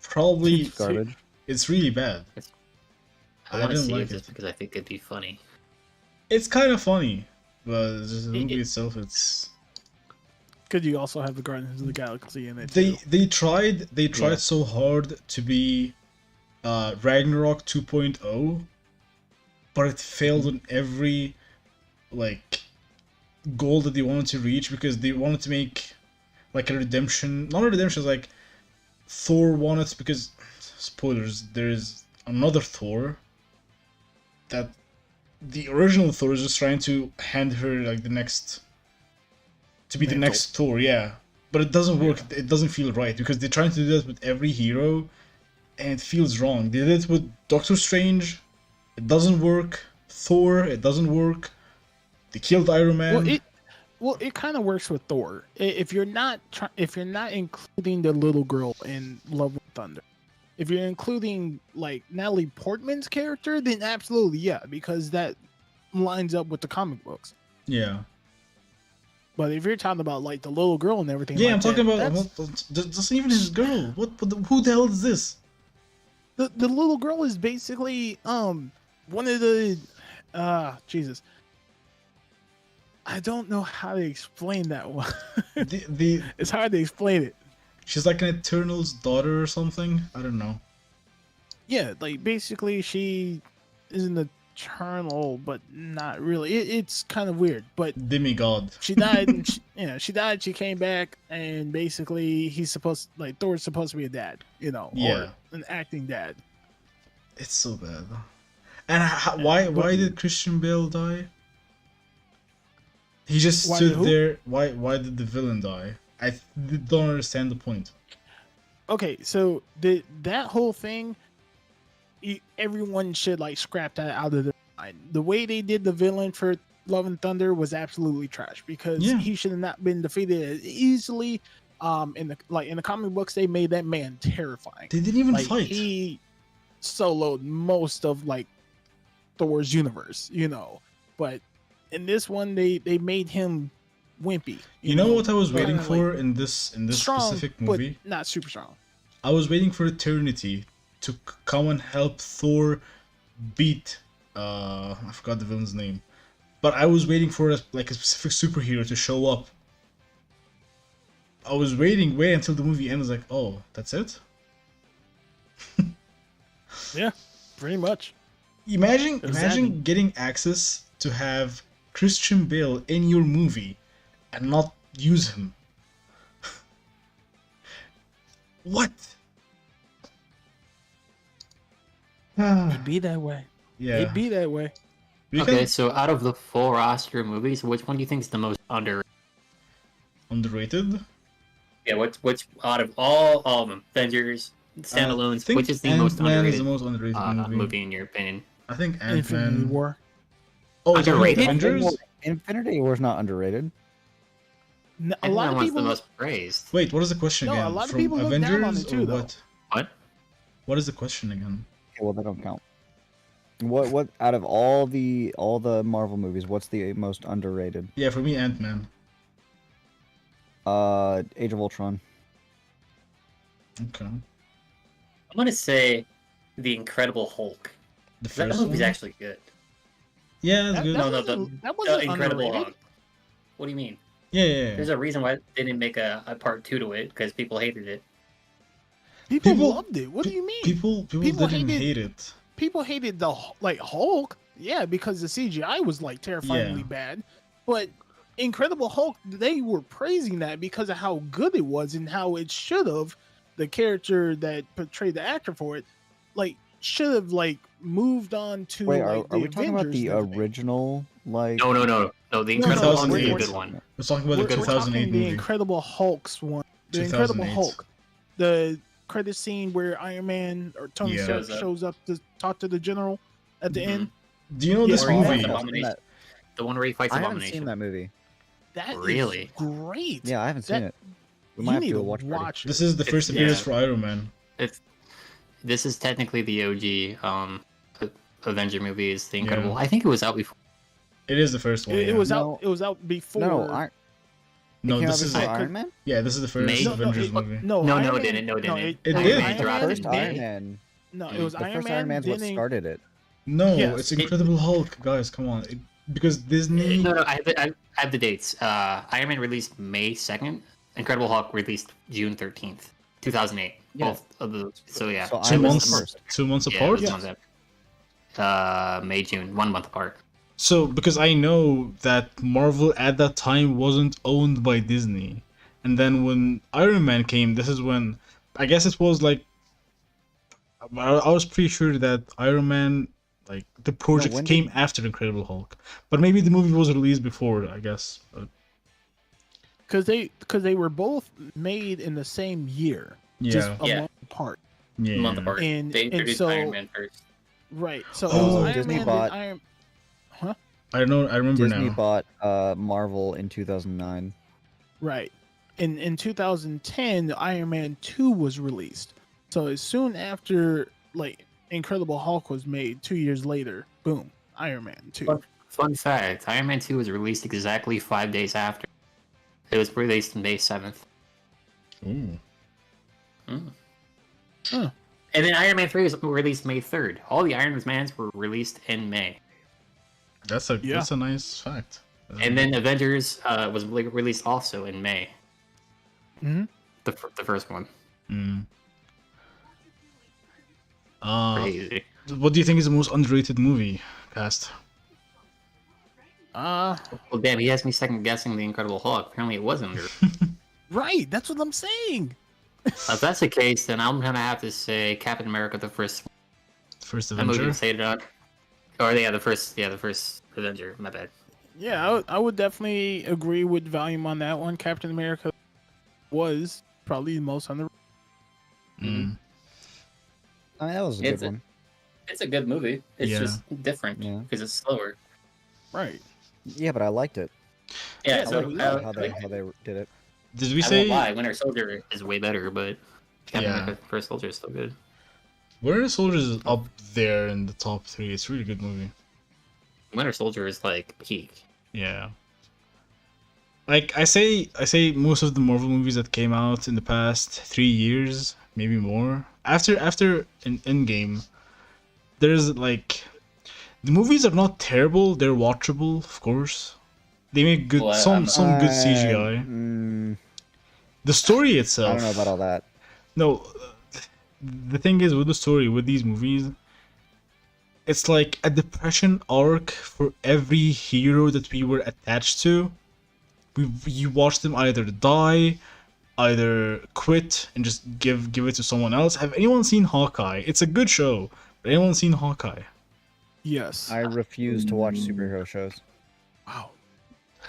D: probably
A: Garbage.
D: It's really bad.
C: I want to
D: didn't
C: see
D: like
C: it just
D: it.
C: because I think it'd be funny.
D: It's kind of funny, but just the
C: It-
D: movie
C: it-
D: itself, it's
B: Could you also have the Guardians of the Galaxy in it?
D: they
B: too?
D: they tried
A: Yeah.
D: so hard to be Ragnarok 2.0, but it failed on every like goal that they wanted to reach because they wanted to make like a redemption, not a redemption, like Thor wanted, because spoilers, there's another Thor that the original Thor is just trying to hand her like the next to be the
B: Mantle.
D: next Thor, yeah. But it doesn't work. It doesn't feel right because they're trying to do that with every hero, and it feels wrong. They did it with Doctor Strange. It doesn't work. Thor. It doesn't work. They killed Iron Man.
B: Well, it kind of works with Thor. If you're not including the little girl in Love and Thunder, if you're including like Natalie Portman's character, then absolutely yeah, because that lines up with the comic books.
D: Yeah.
B: But if you're talking about like the little girl and everything,
D: Yeah,
B: like
D: I'm talking
B: that,
D: about
B: that's-
D: that's even his girl. Who the hell is this?
B: the little girl is basically one of the Jesus. I don't know how to explain that one.
D: The
B: It's hard to explain it.
D: she's like an Eternal's daughter or something. I don't know.
B: Yeah, like basically she is an eternal, but not really. It's kind of weird, but
D: Demigod.
B: she died. And she died. She came back, and basically Thor's supposed to be a dad,
D: Yeah.
B: or an acting dad.
D: It's so bad. And why did Christian Bale die? He just
B: Why
D: stood
B: did who?
D: there. Why did the villain die? I don't understand the point.
B: Okay, so that whole thing, everyone should like scrap that out of their mind. The way they did the villain for Love and Thunder was absolutely trash because
D: Yeah.
B: he should have not been defeated as easily. In the comic books, they made that man terrifying.
D: They didn't even
B: Like
D: fight.
B: he soloed most of like Thor's universe, but in this one they made him wimpy.
D: You know what I was waiting
B: kinda,
D: for in this
B: strong,
D: specific movie?
B: but not super strong.
D: I was waiting for Eternity to come and help Thor beat I forgot the villain's name. But I was waiting for a specific superhero to show up. I was wait until the movie ends, like, oh, that's it?
B: Yeah, pretty much.
D: Imagine
B: Exactly.
D: getting access to have Christian Bale in your movie and not use him. What?
B: It'd be that way.
D: Yeah.
B: It'd be that way.
D: Because
C: Okay, so out of the 4 Oscar movies, which one do you think is the most underrated?
D: underrated.
C: Yeah, which out of all of them, Avengers, standalones,
D: think
C: which is the most
D: Ant-Man
C: underrated,
D: is the most underrated
C: movie in your opinion?
D: I think
B: Infinity
D: Ant-Man.
B: War.
D: Oh, it's
C: Underrated?
D: Avengers?
A: Infinity War is not underrated.
B: A lot of
C: was
B: people.
C: the most praised.
D: Wait, what is the question
B: No,
D: again?
B: a lot of
D: From
B: people look down
D: Avengers
B: on it too,
D: or
B: though.
D: what?
C: What?
D: What is the question again?
A: Okay, well, that don't count. What out of all the Marvel movies, what's the most underrated?
D: Yeah, for me, Ant-Man.
A: Age of Ultron.
D: Okay.
C: I'm gonna say the Incredible Hulk.
D: The
C: That
D: first
C: movie's
D: one?
C: actually good.
D: Yeah, it's
B: That-
D: good.
B: that
C: No,
B: wasn't- that
C: the
B: wasn't
C: Incredible
B: underrated.
C: Hulk. What do you mean?
D: Yeah.
C: There's a reason why they didn't make a part 2 to it because people hated it.
B: People
D: People-
B: loved it. What do you mean?
D: People
B: People
D: didn't
B: hated-
D: hate it.
B: People hated the Hulk. Yeah, because the CGI was like terrifyingly
D: Yeah.
B: bad. But Incredible Hulk, they were praising that because of how good it was and how it should have the character that portrayed the actor for it, like should have like moved on to
A: Wait,
B: like
A: are we talking about
B: Avengers
A: the
B: and everything.
A: original? Like,
C: No, the Incredible Hulk is a
D: 2008.
C: good one.
D: We're talking about
B: We're,
D: the
B: we're
D: 2008
B: talking the
D: movie.
B: Incredible Hulk's one. The Incredible
D: 2008.
B: Hulk. The credit scene where Iron Man or Tony
D: Yeah.
B: Stark shows up to talk to the general at the
C: Mhm.
B: end.
D: Do you know this
B: Yeah,
C: Where he
B: movie?
C: fights
A: I
C: Abomination. The one where he fights
A: haven't
C: Abomination.
A: seen that movie.
B: That is
C: Really?
B: great.
A: Yeah, I haven't seen
B: That-
A: it. We
B: You
A: might have
B: need
A: to
B: to
A: do a watch party.
B: watch
D: This
B: it.
D: is the first
C: It's-
D: appearance
C: yeah.
D: for Iron Man.
C: This is technically the OG Avenger movie. Is the Incredible? I think it was out before.
D: It is the first one.
B: It
D: yeah.
B: was
A: No.
B: out. It was out before.
A: No,
D: No,
A: came out
D: this is
A: before
B: I-
A: Iron Man.
D: yeah, this is the first
C: May?
D: Avengers
B: it,
D: movie.
B: No,
C: No,
B: Iron
C: it
B: Man-
C: didn't. No, it didn't.
D: It
C: Iron
D: did.
C: Man
A: The
C: dropped
A: first
C: in
A: Iron
C: May.
A: Man.
B: No, it was
A: The
B: Iron
A: first
B: Man.
A: Iron Man's what
B: then
A: started it.
D: No,
B: Yes.
D: it's Incredible Hulk, guys. Come on, because Disney.
C: No, I have the dates. Iron Man released May 2nd. Incredible Hulk released June 13th, 2008.
A: Yeah.
C: Both of those. So yeah,
A: So
D: Two
A: Iron Man's
D: months,
A: first.
D: 2 months
C: Yeah,
D: apart.
C: it was months apart. May, June, 1 month apart.
D: So, because I know that Marvel at that time wasn't owned by Disney, and then when Iron Man came, this is when I guess it was like I was pretty sure that Iron Man, like the project
A: when
D: came after Incredible Hulk, but maybe the movie was released before. I guess. But,
B: because they were both made in the same year, just
D: yeah,
B: a
C: Yeah.
B: month apart.
D: yeah.
C: A month apart.
B: And-
C: They
B: and
C: introduced
B: so-
C: Iron Man first.
B: Right. So it
D: Oh,
B: was Iron
A: Disney
B: Man.
A: bought-
B: Then Iron.
D: I know. I remember
A: Disney
D: now.
A: bought Marvel in 2009.
B: Right. In 2010, Iron Man 2 was released. So as soon after like Incredible Hulk was made, 2 years later, boom, Iron Man 2.
C: Fun fact: Iron Man 2 was released exactly 5 days after. It was released May 7th.
D: Ooh.
B: Huh.
C: And then Iron Man 3 was released May 3rd. All the Iron Mans were released in May.
D: That's a nice fact.
C: And then Avengers was released also in May.
B: Mhm.
C: The first one.
D: Mm.
C: Crazy.
D: What do you think is the most underrated movie, Cast?
B: Uh
C: Well, damn, he has me second guessing the Incredible Hulk. Apparently, it wasn't.
B: right. That's what I'm saying.
C: If that's the case, then I'm gonna have to say Captain America: The First.
D: First
C: That movie
D: Avenger.
C: stated on. Or yeah, the first Avenger. My bad.
B: Yeah, I would definitely agree with Volume on that one. Captain America was probably the most under.
D: Mm.
A: I mean, that was a
C: It's
A: good
C: a-
A: one.
C: It's a good movie. It's
D: Yeah.
C: just different
A: Yeah.
C: because it's slower.
B: Right.
A: Yeah, but I liked it.
C: Yeah,
B: Yeah,
A: I
C: so
A: liked
B: like,
A: how they did it.
D: Did we
C: I
D: say
C: won't lie, Winter Soldier is way better, but Captain
D: Yeah.
C: America: First Soldier is still good.
D: Winter Soldier is up there in the top 3? It's a really good movie.
C: Winter Soldier is like peak.
D: Yeah. Like I say most of the Marvel movies that came out in the past 3 years, maybe more. After an Endgame, there's like the movies are not terrible, they're watchable, of course. They make good
C: Well,
D: some good CGI. The story
A: I
D: itself.
A: don't know about all that.
D: No, the thing is with the story with these movies, it's like a depression arc for every hero that we were attached to. You watch them either die, either quit and just give it to someone else. Have anyone seen Hawkeye? It's a good show. But anyone seen Hawkeye?
B: Yes.
A: I refuse to watch superhero shows.
B: Wow.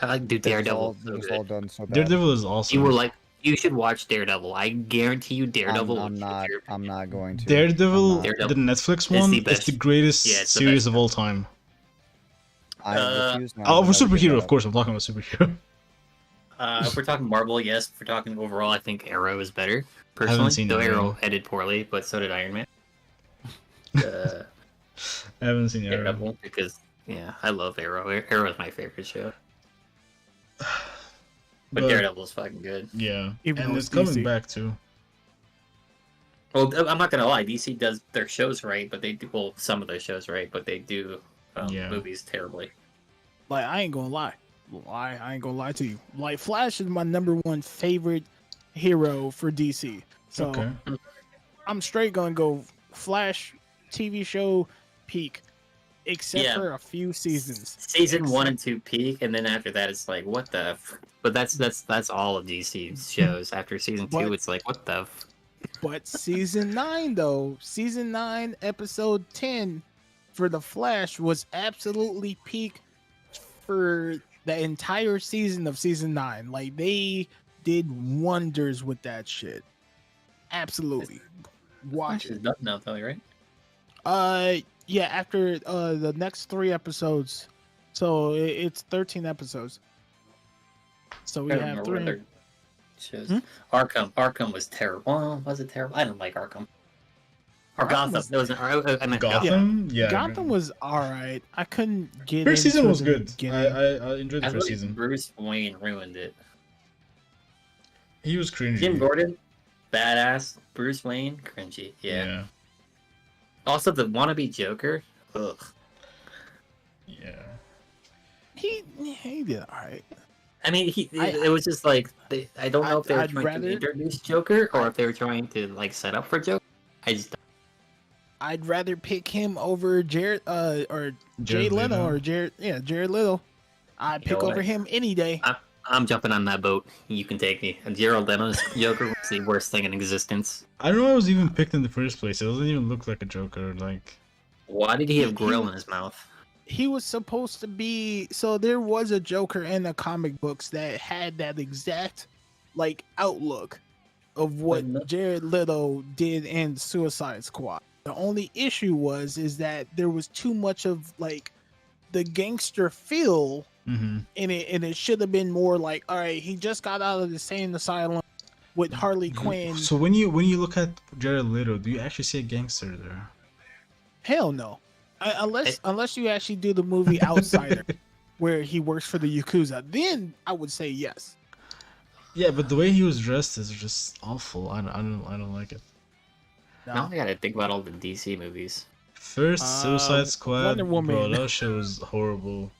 C: I like do Daredevil.
A: It was all done so bad.
D: Daredevil is awesome.
C: You were like, you should watch Daredevil. I guarantee you, Daredevil.
A: I'm
C: will
A: not.
C: change your
A: I'm
C: opinion.
A: not going to.
D: Daredevil,
A: I'm not.
C: Daredevil
D: the Netflix
C: is
D: one,
C: the
D: is
C: best.
D: the greatest
C: Yeah, it's the
D: series
C: best.
D: of all time.
A: I refuse now.
D: Oh,
A: I'm
D: for
A: never gonna
D: superhero,
A: do
D: of
A: that.
D: course. I'm talking about superhero.
C: If we're talking Marvel, yes. If we're talking overall, I think Arrow is better.
D: Haven't
C: Personally,
D: seen
C: though
D: Arrow.
C: Arrow ended poorly, but so did Iron Man.
D: I haven't seen Arrow.
C: Daredevil, because yeah, I love Arrow. Arrow is my favorite show. But Daredevil's fucking good.
D: Yeah,
B: Even
D: and
B: though
D: it's
B: it's
D: coming
B: DC.
D: back too.
C: Well, I'm not gonna lie. DC does their shows right, but they do some of their shows right, but they do
D: Yeah.
C: movies terribly.
B: Like I ain't gonna lie. I ain't gonna lie to you. Like Flash is my #1 favorite hero for DC. So
D: Okay.
B: I'm straight gonna go Flash TV show peak, except
C: Yeah.
B: for a few seasons.
C: Season 1 and 2 peak, and then after that, it's like what the. But that's all of DC's shows. After season 2,
B: But-
C: it's like what the.
B: But season 9 though, season 9 episode 10 for the Flash was absolutely peak for the entire season of season 9. Like they did wonders with that shit. Absolutely. Watch
F: It's
B: it.
F: done now, though, right?
B: Yeah, after the next 3 episodes. So it's 13 episodes. So we
F: I
B: have
F: remember when
B: 3.
F: their shows.
B: Hmm?
F: Arkham was terrible. Well, was it terrible? I don't like Arkham. Or Gotham.
B: was-
F: That was I meant
D: Gotham, yeah.
B: Gotham was alright. I couldn't get
D: First season
B: into
D: was
B: the
D: good.
B: beginning.
D: I enjoyed the
F: I
D: first
F: think
D: season.
F: Bruce Wayne ruined it.
D: He was cringy.
F: Jim Gordon, badass. Bruce Wayne, cringy. Yeah. Also, the wannabe Joker. Ugh.
D: Yeah.
B: He did alright.
F: I mean, it was just like I don't know if they were
B: I'd
F: trying
B: rather-
F: to introduce Joker or if they were trying to like set up for Joker. I just
B: I'd rather pick him over Jared or Jay
D: Jared
B: Leno
D: Leto.
B: or Jared Leto. I'd
F: You know
B: pick over
F: what?
B: him any day.
F: I'm jumping on that boat. You can take me. And Gerald Leno's Joker was the worst thing in existence.
D: I don't know why it was even picked in the first place. It doesn't even look like a Joker. Like,
F: Why did he have grill in his mouth?
B: He was supposed to be, so there was a Joker in the comic books that had that exact like outlook of what
F: Mhm.
B: Jared Leto did in Suicide Squad. The only issue is that there was too much of like the gangster feel in it, and it should have been more like, all right, he just got out of the sane asylum with Harley Quinn.
D: so when you look at Jared Leto, do you actually see a gangster there?
B: Hell no. Unless you actually do the movie Outsider, where he works for the Yakuza, then I would say yes.
D: Yeah, but the way he was dressed is just awful. I don't like it.
F: Now I gotta think about all the DC movies.
D: First Suicide Squad,
B: Wonder Woman.
D: bro, that show was horrible.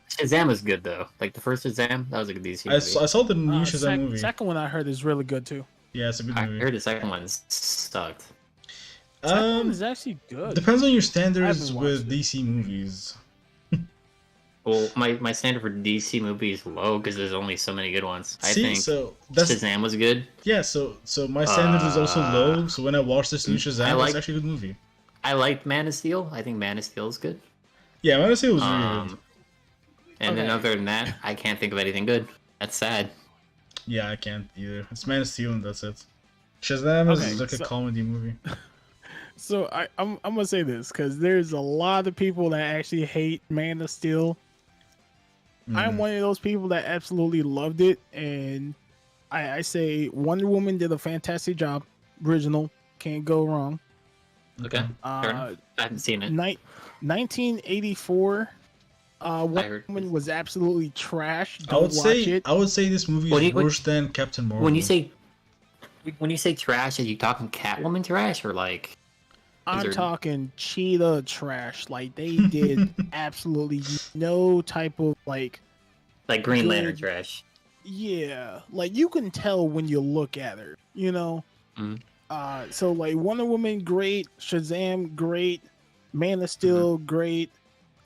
F: Shazam was good though. Like the first Shazam, that was a good DC movie.
D: I saw the new Shazam movie.
B: Second one I heard is really good too.
D: Yeah, it's a good
F: I
D: movie.
F: heard the second one sucked.
B: Second one is actually good.
D: Depends on your
B: I
D: standards
B: haven't
D: with
B: watched
D: DC movies.
F: Well, my standard for DC movies is low because there's only so many good ones. I
D: See,
F: think
D: so that's
F: Shazam was good.
D: yeah. So my standards is also low. So when I watched this new Shazam,
F: I
D: it's
F: like-
D: actually a good movie.
F: I liked Man of Steel. I think Man of Steel is good.
D: Yeah, Man of Steel was really good.
F: And then
B: Okay.
F: other than that, I can't think of anything good. That's sad.
D: Yeah, I can't either. It's Man of Steel and that's it. Shazam is
B: Okay,
D: like a
B: so-
D: comedy movie.
B: So I'm gonna say this because there's a lot of people that actually hate Man of Steel. I'm one of those people that absolutely loved it, and I say Wonder Woman did a fantastic job. Original, can't go wrong.
F: Okay. Fair
B: Uh,
F: enough. I haven't seen it.
B: 1984. Wonder
F: heard-
B: Woman was absolutely trash.
D: I
B: Don't
D: would
B: watch
D: say
B: it.
D: I would say this movie
F: What do
D: is
F: you-
D: worse than Captain Marvel.
F: When you say trash, are you talking Catwoman trash or like?
B: I'm
F: there-
B: talking cheetah trash. Like they did absolutely no type of like,
F: Like Green Lantern
B: Good.
F: trash.
B: yeah, like you can tell when you look at her, you know.
F: Mhm.
B: So like Wonder Woman, great. Shazam, great. Man of Steel, great.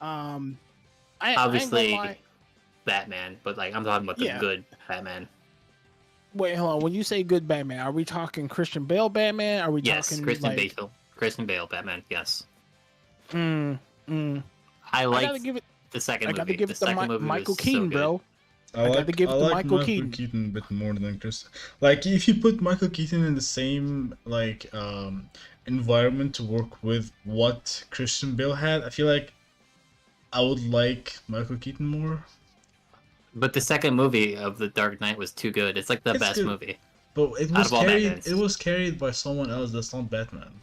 B: I ain't gonna
F: Obviously,
B: lie.
F: Batman, but like I'm talking about the
B: Yeah.
F: good Batman.
B: Wait, hold on. When you say good Batman, are we talking Christian Bale Batman? Are we
F: Yes,
B: talking
F: Kristen
B: like?
F: Bale. Kristen Bale, Batman. Yes,
B: I
F: I
B: gotta
F: like
B: give it.
F: the second
B: I
F: movie.
B: gotta give
F: the
B: it to
F: second movie
B: Michael
F: was so
B: Keaton,
F: good.
B: bro.
D: I like,
B: gotta give it
D: I
B: to
D: like
B: Michael Keaton.
D: a bit more than Chris. Like if you put Michael Keaton in the same like environment to work with what Christian Bale had, I feel like I would like Michael Keaton more.
F: But the second movie of The Dark Knight was too good. It's like the
D: It's
F: best
D: good.
F: movie.
D: But it
F: Out
D: was
F: of all
D: carried.
F: Batmans.
D: It was carried by someone else that's not Batman.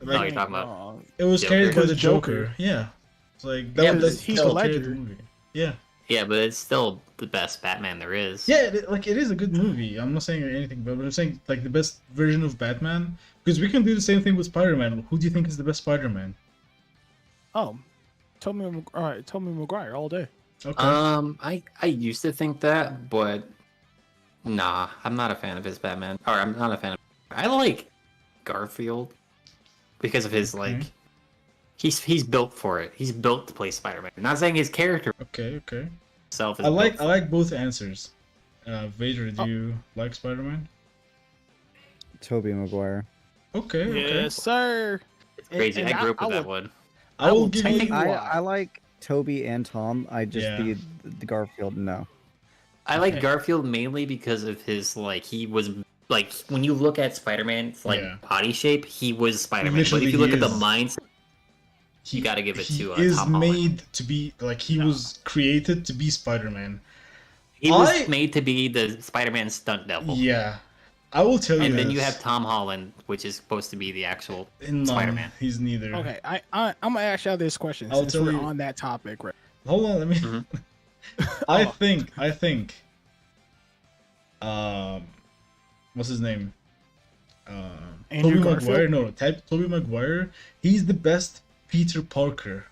F: No,
D: Like,
F: you're talking about.
B: Oh,
D: it was
F: Joker.
D: carried by
B: Was
D: the
B: Joker.
D: Joker. Yeah, it's like
F: Yeah,
D: that.
F: but
D: That's
B: Heath
D: still
B: Ledger.
D: carried the movie. Yeah,
F: Yeah, but it's still the best Batman there is.
D: yeah. Like it is a good movie. I'm not saying anything, but I'm saying like the best version of Batman. Because we can do the same thing with Spider-Man. Who do you think is the best Spider-Man?
B: Oh, Tobey Maguire all day.
D: Okay.
F: I used to think that, but nah, I'm not a fan of his Batman. Or I'm not a fan of. I like Garfield because of his like. He's built for it. He's built to play Spider-Man. I'm not saying his character
D: Okay.
F: itself is.
D: I
F: built
D: like
F: for
D: both answers. Vader, do you like Spider-Man?
A: Tobey Maguire.
D: Okay, okay.
B: Yes, sir.
C: It's crazy.
B: And
C: I grew up with
B: I
C: that
B: would-
C: one.
D: I will
B: will
D: give
B: tell
D: you.
B: you-
A: I like Toby and Tom. I just
D: Yeah.
A: the Garfield. No.
C: I like
B: Okay.
C: Garfield mainly because of his like he was like when you look at Spider-Man's like
D: Yeah.
C: body shape, he was Spider-Man. But
D: Literally,
C: if you
D: he
C: look at the
D: is.
C: mindset,
D: He,
C: You gotta give it
D: he
C: to,
D: is
C: Tom Holland.
D: made to be like he was created to be Spider-Man.
C: he was
D: I-
C: made to be the Spider-Man stunt double.
D: Yeah, I will tell you.
C: And then you
D: this.
C: have Tom Holland, which is supposed to be the actual
D: No,
C: Spider-Man.
D: He's neither.
B: Okay, I'm gonna ask y'all this question
D: I'll
B: since
D: tell
B: we're
D: you-
B: on that topic, right?
D: Hold on, let me.
C: Mhm.
D: I
B: Oh.
D: think. What's his name?
B: Andrew
D: Tobey
B: Garfield?
D: Maguire. No, Tobey Maguire. He's the best Peter Parker.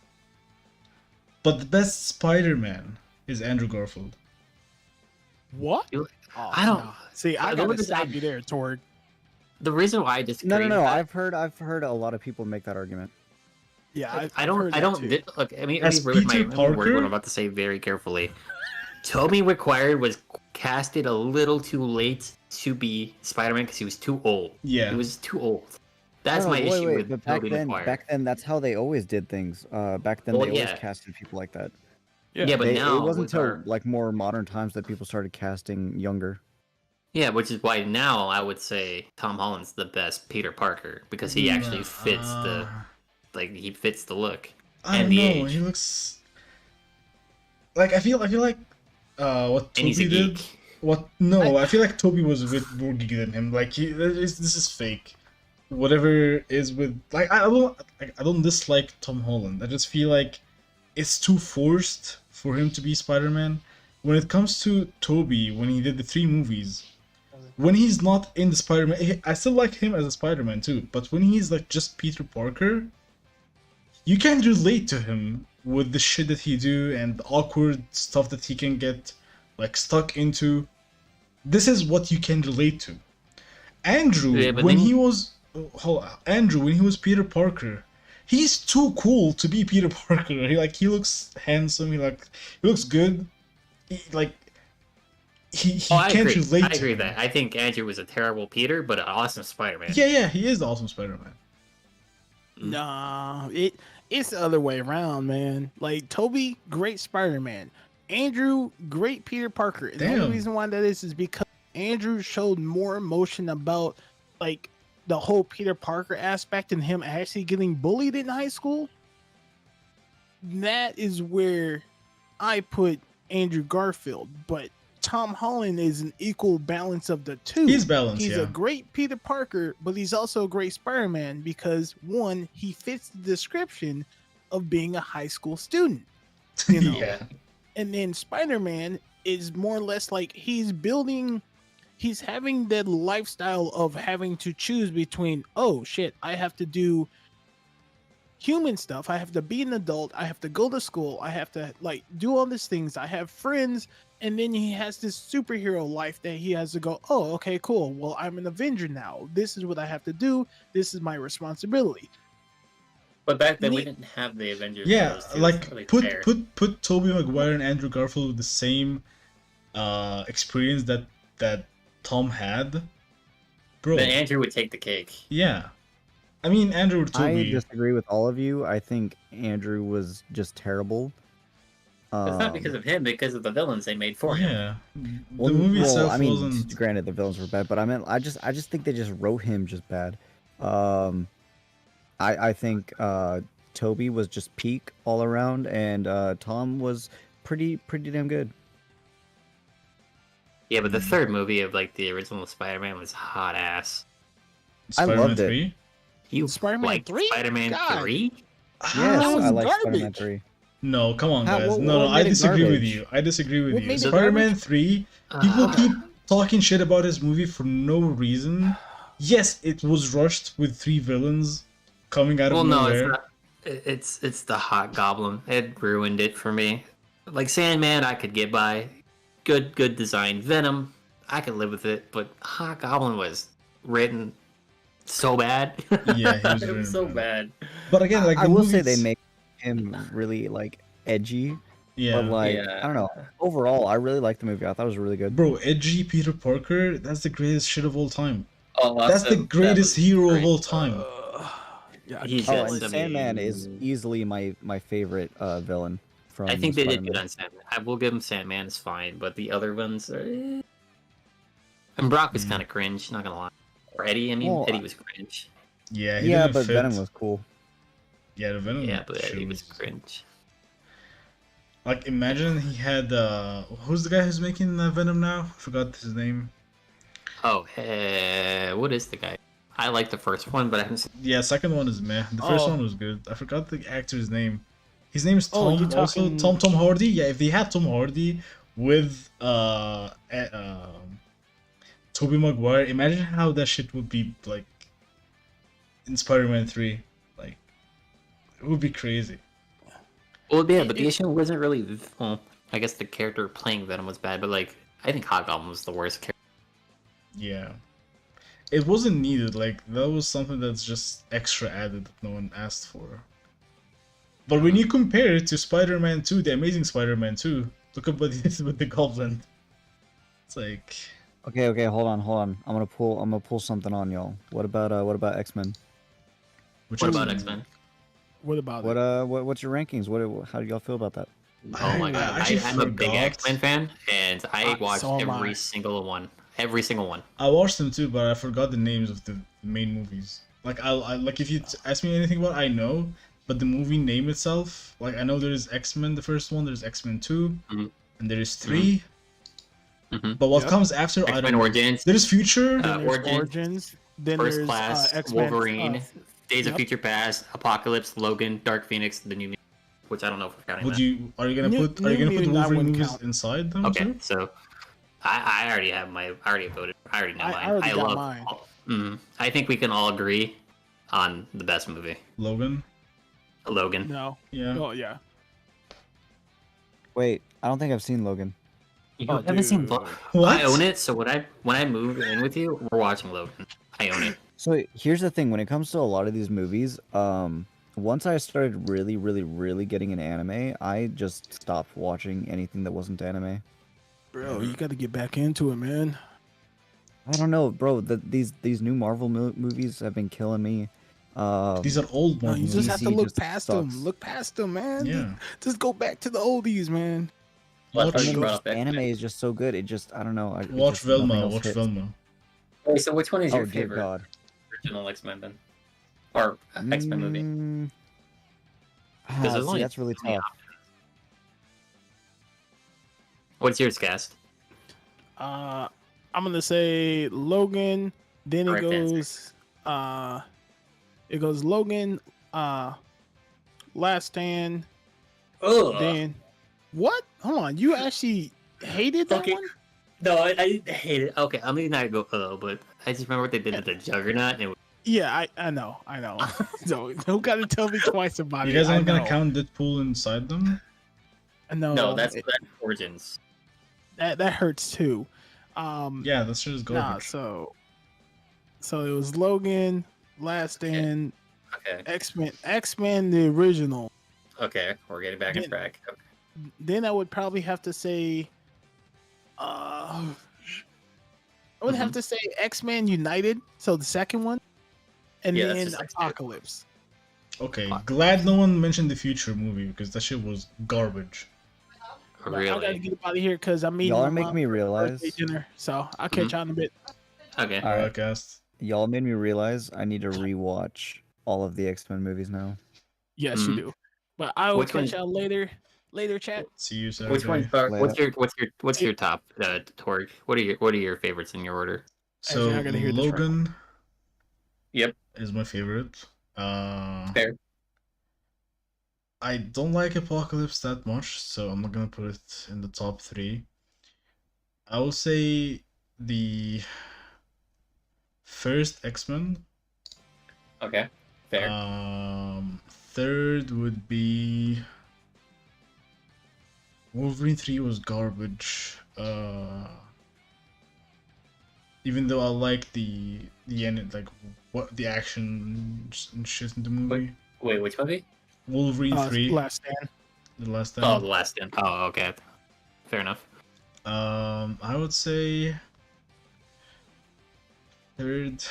D: But the best Spider-Man is Andrew Garfield.
B: What?
C: You-
B: Oh,
C: I don't-
B: no. See. I
C: the
B: gotta
C: only
B: stop
C: thing-
B: you there, Torg.
C: The reason why I disagree.
A: No, no, no.
C: with
A: I've heard a lot of people make that argument.
B: Yeah,
C: that-
B: I've heard
C: I
B: that
C: don't.
B: too.
C: Look, I mean,
D: As
C: let me word
D: Peter
C: let me word
D: Parker?
C: what I'm about to say very carefully. Tobey Maguire was casted a little too late to be Spider-Man because he was too old.
D: Yeah.
C: He was too old. That's
A: No,
C: my
A: wait,
C: issue
A: wait,
C: with
A: but back
C: Tobey
A: then,
C: Maguire.
A: that's how they always did things. Back then,
C: Well,
A: they always
C: yeah.
A: casted people like that.
C: Yeah, but
A: They-
C: now
A: it wasn't
C: with
A: until
C: our-
A: like more modern times that people started casting younger.
C: Yeah, which is why now I would say Tom Holland's the best Peter Parker because he actually fits the he fits the look.
D: I
C: and
D: don't
C: the
D: know.
C: age.
D: He looks like I feel like what
C: And he's a
D: Toby did.
C: geek.
D: What? No, I feel like Toby was a bit more geeky than him. Like this is fake. Whatever is with like I don't dislike Tom Holland. I just feel like it's too forced for him to be Spider-Man. When it comes to Toby, when he did the 3 movies, when he's not in the Spider-Man, I still like him as a Spider-Man too. But when he's like just Peter Parker, you can relate to him with the shit that he do and the awkward stuff that he can get like stuck into. This is what you can relate to. Andrew,
C: Yeah, but
D: when
C: then-
D: he was Andrew, when he was Peter Parker, he's too cool to be Peter Parker. He looks handsome. He looks good. He
C: I
D: can't
C: agree.
D: relate.
C: I
D: to
C: agree
D: him.
C: with that. I think Andrew was a terrible Peter, but an awesome Spider-Man.
D: Yeah, he is the awesome Spider-Man.
B: Nah, it's the other way around, man. Like Toby, great Spider-Man. Andrew, great Peter Parker. And the
D: Damn.
B: only reason why that is because Andrew showed more emotion about like the whole Peter Parker aspect and him actually getting bullied in high school. That is where I put Andrew Garfield, but Tom Holland is an equal balance of the two.
D: He's balanced,
B: He's
D: yeah.
B: a great Peter Parker, but he's also a great Spider-Man because one, he fits the description of being a high school student. You know?
D: Yeah.
B: And then Spider-Man is more or less like he's having that lifestyle of having to choose between, oh shit, I have to do human stuff. I have to be an adult. I have to go to school. I have to like do all these things. I have friends. And then he has this superhero life that he has to go, oh, okay, cool. Well, I'm an Avenger now. This is what I have to do. This is my responsibility.
C: But back then we
B: Ne-
C: didn't have the Avengers.
D: Yeah,
C: those two.
D: like
C: It's really
D: put
C: fair.
D: put Tobey Maguire and Andrew Garfield with the same experience that Tom had, bro.
C: Then Andrew would take the cake.
D: Yeah, I mean Andrew or
A: I
D: Toby.
A: disagree with all of you. I think Andrew was just terrible.
C: It's not because of him, because of the villains they made for him.
D: Yeah,
A: Well,
D: the movie itself
A: I mean,
D: wasn't.
A: granted the villains were bad, but I just think they just wrote him just bad. I think Toby was just peak all around, and Tom was pretty damn good.
C: Yeah, but the third movie of like the original Spider-Man was hot ass.
A: I
D: Spider-Man
A: loved it.
D: 3?
C: You
B: Spider-Man
C: like
B: 3?
C: Spider-Man
B: God.
C: 3?
A: Yes,
B: that was
A: I like Spider-Man
B: garbage.
A: 3.
D: No, come on,
A: How-
D: guys.
A: what-
D: No,
A: what
D: I
A: made it
D: disagree with
A: garbage?
D: you. I disagree with
B: What
D: you.
B: made it
D: Spider-Man
B: garbage?
D: 3. People keep talking shit about his movie for no reason. Yes, it was rushed with 3 villains coming out of
C: Well, no,
D: nowhere.
C: it's not. It's the Hot Goblin. It ruined it for me. Like Sandman, I could get by. Good design. Venom, I could live with it. But Hot Goblin was written so bad.
D: Yeah, he was
C: it
D: written
C: was so
D: bad.
C: bad.
D: But again, like
A: I
D: the
A: will
D: movie
A: say they
D: it's-
A: make him really like edgy,
D: Yeah.
A: But like,
F: Yeah.
A: I don't know. Overall, I really liked the movie. I thought it was really good.
D: Bro, edgy Peter Parker, that's the greatest shit of all time.
F: Oh,
D: That's the
F: that
D: greatest
F: was
D: hero of
F: great.
D: all time.
B: Yeah,
F: He's
A: Oh,
F: just,
A: and
F: I
A: Sandman
F: mean,
A: is easily my favorite villain from
C: I think they did
A: Spider-Man.
C: good on Sandman. I will give him Sandman is fine, but the other ones are. And Brock was kind of cringe, not gonna lie. Or Eddie, I mean,
A: Well,
C: Eddie was cringe.
D: Yeah, he
A: Yeah,
D: didn't
A: but
D: fit.
A: Venom was cool.
D: Yeah, the Venom.
C: Yeah, but
D: shit
C: Eddie was cringe.
D: Like, imagine he had who's the guy who's making Venom now? I forgot his name.
C: Oh, what is the guy? I like the first one, but I haven't seen.
D: Yeah, second one is meh. The first
B: Oh.
D: one was good. I forgot the actor's name. His name is
B: Oh,
D: Tom.
B: you
D: Also,
B: talking-
D: Tom Hardy. Yeah, if they had Tom Hardy with Tobey Maguire, imagine how that shit would be like in Spider-Man 3. Like, it would be crazy.
C: Well, yeah, but the issue wasn't really. Well, I guess the character playing Venom was bad, but like, I think Hobgoblin was the worst character.
D: Yeah. It wasn't needed, like, that was something that's just extra added that no one asked for. But when you compare it to Spider-Man 2, the Amazing Spider-Man 2, look at what he did with the Goblin. It's like...
A: Okay, hold on. I'm gonna pull something on y'all. What about X-Men?
D: Which
C: What
D: is-
C: about X-Men?
B: What about
A: What
B: it?
A: what's your rankings? How do y'all feel about that?
C: Oh my
D: I
C: god,
D: actually
C: I'm a big
D: forgot.
C: X-Men fan, and I watched
B: so am I.
C: every single one. Every single one.
D: I watched them too, but I forgot the names of the main movies. Like, I like, if you ask me anything about it, I know, but the movie name itself, like, I know there's X-Men, the first one, there's X-Men 2,
C: Mhm.
D: and there is 3,
C: Mhm.
D: but what
B: Yep.
D: comes after, I
C: X-Men
D: don't know.
C: Origins,
D: There's Future,
B: Then there's
C: Origins,
B: Origins. Then
C: First
B: there's
C: Class,
B: X-Men,
C: Wolverine, Days of
B: yep.
C: Future Past, Apocalypse, Logan, Dark Phoenix, the new, which I don't know if we're counting
D: would
C: that.
D: are you gonna
B: New-
D: put
B: New Mutant, I
D: Wolverine
B: wouldn't
D: movies
B: count.
D: inside them
C: Okay,
D: too?
C: so I already have I already voted. I already know
B: I
C: mine.
B: already got
C: love.
B: mine.
C: I think we can all agree on the best movie,
D: Logan,
C: Logan.
B: No.
D: yeah.
B: Oh yeah.
A: Wait, I don't think I've seen Logan.
C: You
B: Oh,
C: haven't seen
B: dude.
D: What?
C: I own it. So when I move in with you, we're watching Logan. I own it.
A: So here's the thing: when it comes to a lot of these movies, once I started really getting into anime, I just stopped watching anything that wasn't anime.
B: Bro, you got to get back into it, man.
A: I don't know, bro. These new Marvel movies have been killing me.
D: These are old
B: No,
D: ones.
B: you just have to
A: DC
B: look
A: just
B: past them.
A: sucks.
B: Look past them, man.
D: Yeah.
B: Just go back to the oldies, man.
F: Well, I
A: And
F: thought
A: then
F: you brought
A: just
F: up X-Men.
A: anime is just so good. It just I don't know.
D: Watch Velma. Watch Velma.
F: Wait, so which one is
A: Oh
F: your
A: dear
F: favorite
A: God.
F: original X-Men then? Or X-Men movie?
C: there's
A: See,
C: only
A: that's really
C: so many
A: tough.
C: What's yours, Cast?
B: I'm gonna say Logan. Then
C: Correct
B: it goes Logan. Last Stand.
F: Ugh.
B: Then what? Hold on. You actually hated that
C: Okay.
B: one?
C: No, I hate it. Okay, I'm gonna not go but I just remember what they did with the Juggernaut. And it was,
B: Yeah, I know. So don't gotta tell me twice about
D: You
B: it.
D: guys
B: I
D: aren't gonna
B: know.
D: count Deadpool inside them?
B: No,
C: no, that's Origins.
B: that hurts too.
D: Yeah, that's just
B: Nah,
D: garbage.
B: so it was Logan, Last Stand,
C: Okay,
B: X-Men the original.
C: okay, we're getting back on
B: Then-
C: track. Okay.
B: Then I would probably have to say I would have to say X-Men United, so the second one. And
C: Yeah, that's
B: then
C: just like-
B: Apocalypse.
D: Okay, glad no one mentioned the Future movie because that shit was garbage.
B: But I gotta
C: Really?
B: get up out of here because I'm meeting
A: Y'all are
B: my
A: making
B: mom
A: me
B: for
A: realize.
B: birthday dinner. So I'll catch you on a bit.
C: Okay.
A: All right.
D: Podcast.
A: Y'all made me realize I need to rewatch all of the X-Men movies now.
B: Yes,
C: Mhm.
B: you do. But I will
C: Which
B: catch
C: one-
B: y'all later. Later, chat.
D: See you Saturday.
C: Which one?
A: Later.
C: What's your top, Torg? What are your favorites in your order?
D: So
B: Actually, I gotta hear this
D: Logan
C: Yep.
D: is my favorite.
F: Fair.
D: I don't like Apocalypse that much, so I'm not gonna put it in the top 3. I will say the first X-Men.
F: Okay. Fair.
D: Third would be Wolverine 3 was garbage. Even though I like the end, like what the action and shit in the movie.
F: Wait, which movie?
D: Wolverine 3.
B: Last Stand.
D: The Last Stand.
C: Oh, The Last Stand. Oh, okay. Fair enough.
D: I would say third.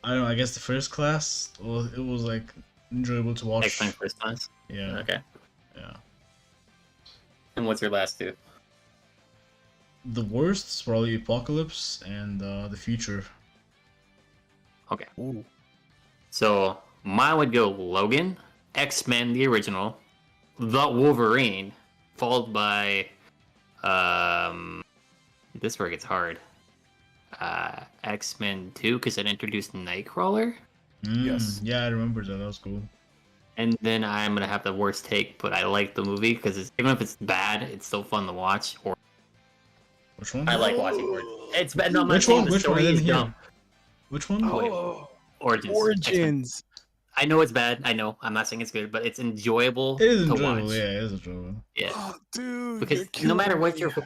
D: I don't know. I guess the First Class. Well, it was like enjoyable to watch.
C: X-Men First Class.
D: Yeah.
C: Okay.
D: Yeah.
C: And what's your last two?
D: The worst is probably Apocalypse and The Future.
C: Okay.
B: Ooh.
C: So mine would go Logan, X-Men the original, The Wolverine, followed by this is where it gets hard. X-Men 2 because it introduced Nightcrawler.
B: Yes.
D: Yeah, I remember that. That was cool.
C: And then I'm gonna have the worst take, but I like the movie because even if it's bad, it's still fun to watch. Or
D: Which one?
C: I like watching Origins. It's bad. No, I'm not
D: Which
C: saying
D: one?
C: the
D: Which one? I
C: story is
D: didn't hear.
C: dumb.
D: Which one?
B: Oh,
C: Origins.
B: Origins.
C: I know it's bad. I know. I'm not saying it's good, but it's enjoyable.
D: It is
C: to
D: enjoyable.
C: watch.
D: Yeah, it is enjoyable.
C: Yeah.
B: Oh, dude.
C: Because
B: you're
C: no matter
B: killing
C: what